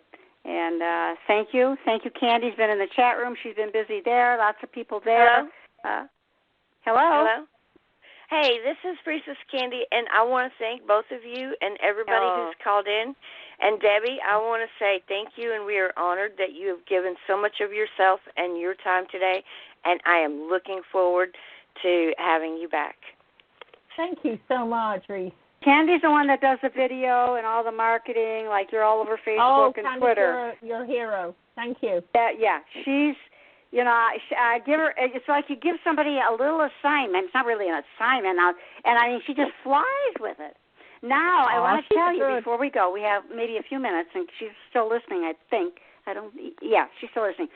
And thank you. Thank you, Candy's been in the chat room. She's been busy there. Lots of people there. Hello? Hey, this is Priestess Candy, and I want to thank both of you and everybody who's called in. And Debbie, I want to say thank you, and we are honored that you have given so much of yourself and your time today, and I am looking forward to having you back. Thank you so much, Reese. Candy's the one that does the video and all the marketing, like you're all over Facebook and Candy, Twitter. You're a hero. Thank you. She's, I give her. It's like you give somebody a little assignment. It's not really an assignment, and I mean, she just flies with it. Now, I want to tell you before we go, we have maybe a few minutes, and she's still listening, I think. She's still listening.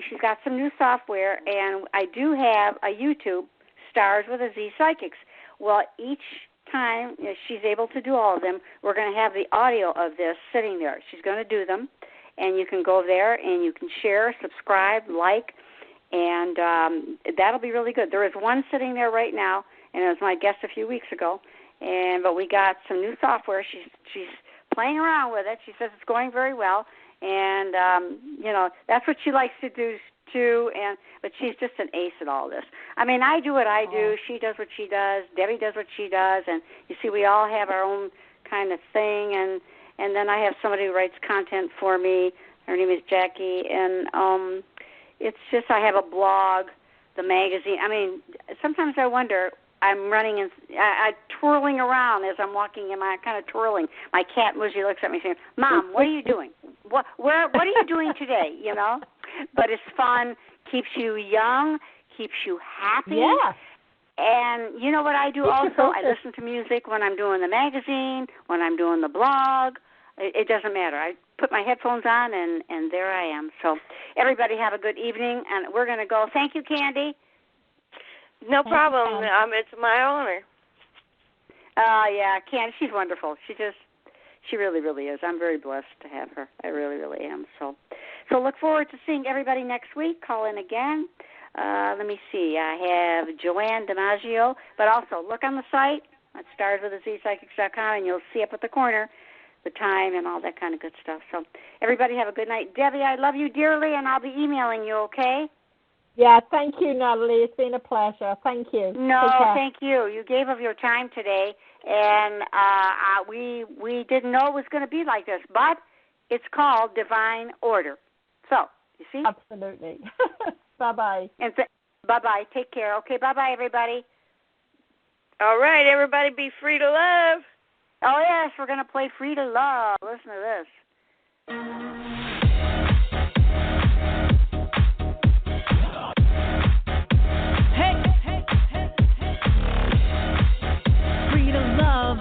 She's got some new software, and I do have a YouTube, StarZ with a Z Psychics. Well, each time she's able to do all of them, we're going to have the audio of this sitting there. She's going to do them, and you can go there and you can share, subscribe, like, and that'll be really good. There is one sitting there right now, and it was my guest a few weeks ago, but we got some new software. She's playing around with it. She says it's going very well, and that's what she likes to do too. But she's just an ace at all this. I mean, I do what I do. She does what she does. Debbie does what she does, and you see, we all have our own kind of thing. And then I have somebody who writes content for me. Her name is Jackie, and it's just I have a blog, the magazine. I mean, sometimes I wonder. I'm running and I'm twirling around as I'm walking. I'm kind of twirling. My cat Muzi looks at me saying, "Mom, what are you doing? What are you doing today?" But it's fun, keeps you young, keeps you happy. Yeah. And you know what I do also? I listen to music when I'm doing the magazine, when I'm doing the blog. It doesn't matter. I put my headphones on, and there I am. So everybody have a good evening, and we're going to go. Thank you, Candy. No problem. It's my honor. Yeah, Candy, she's wonderful. She really, really is. I'm very blessed to have her. I really, really am. So look forward to seeing everybody next week. Call in again. Let me see. I have Joanne DiMaggio, but also look on the site at StarZWithAZ.psychics.com, and you'll see up at the corner the time and all that kind of good stuff. So everybody have a good night. Debbie, I love you dearly, and I'll be emailing you, okay? Yeah, thank you, Natalie. It's been a pleasure. Thank you. No, thank you. You gave of your time today, and we didn't know it was going to be like this, but it's called Divine Order. So, you see? Absolutely. Bye-bye. And bye-bye. Take care. Okay, bye-bye, everybody. All right, everybody be free to love. Oh, yes, we're going to play Free to Love. Listen to this. Hey, hey, hey, hey. Free to love.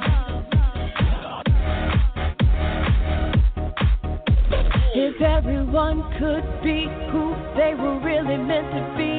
If everyone could be who they were really meant to be,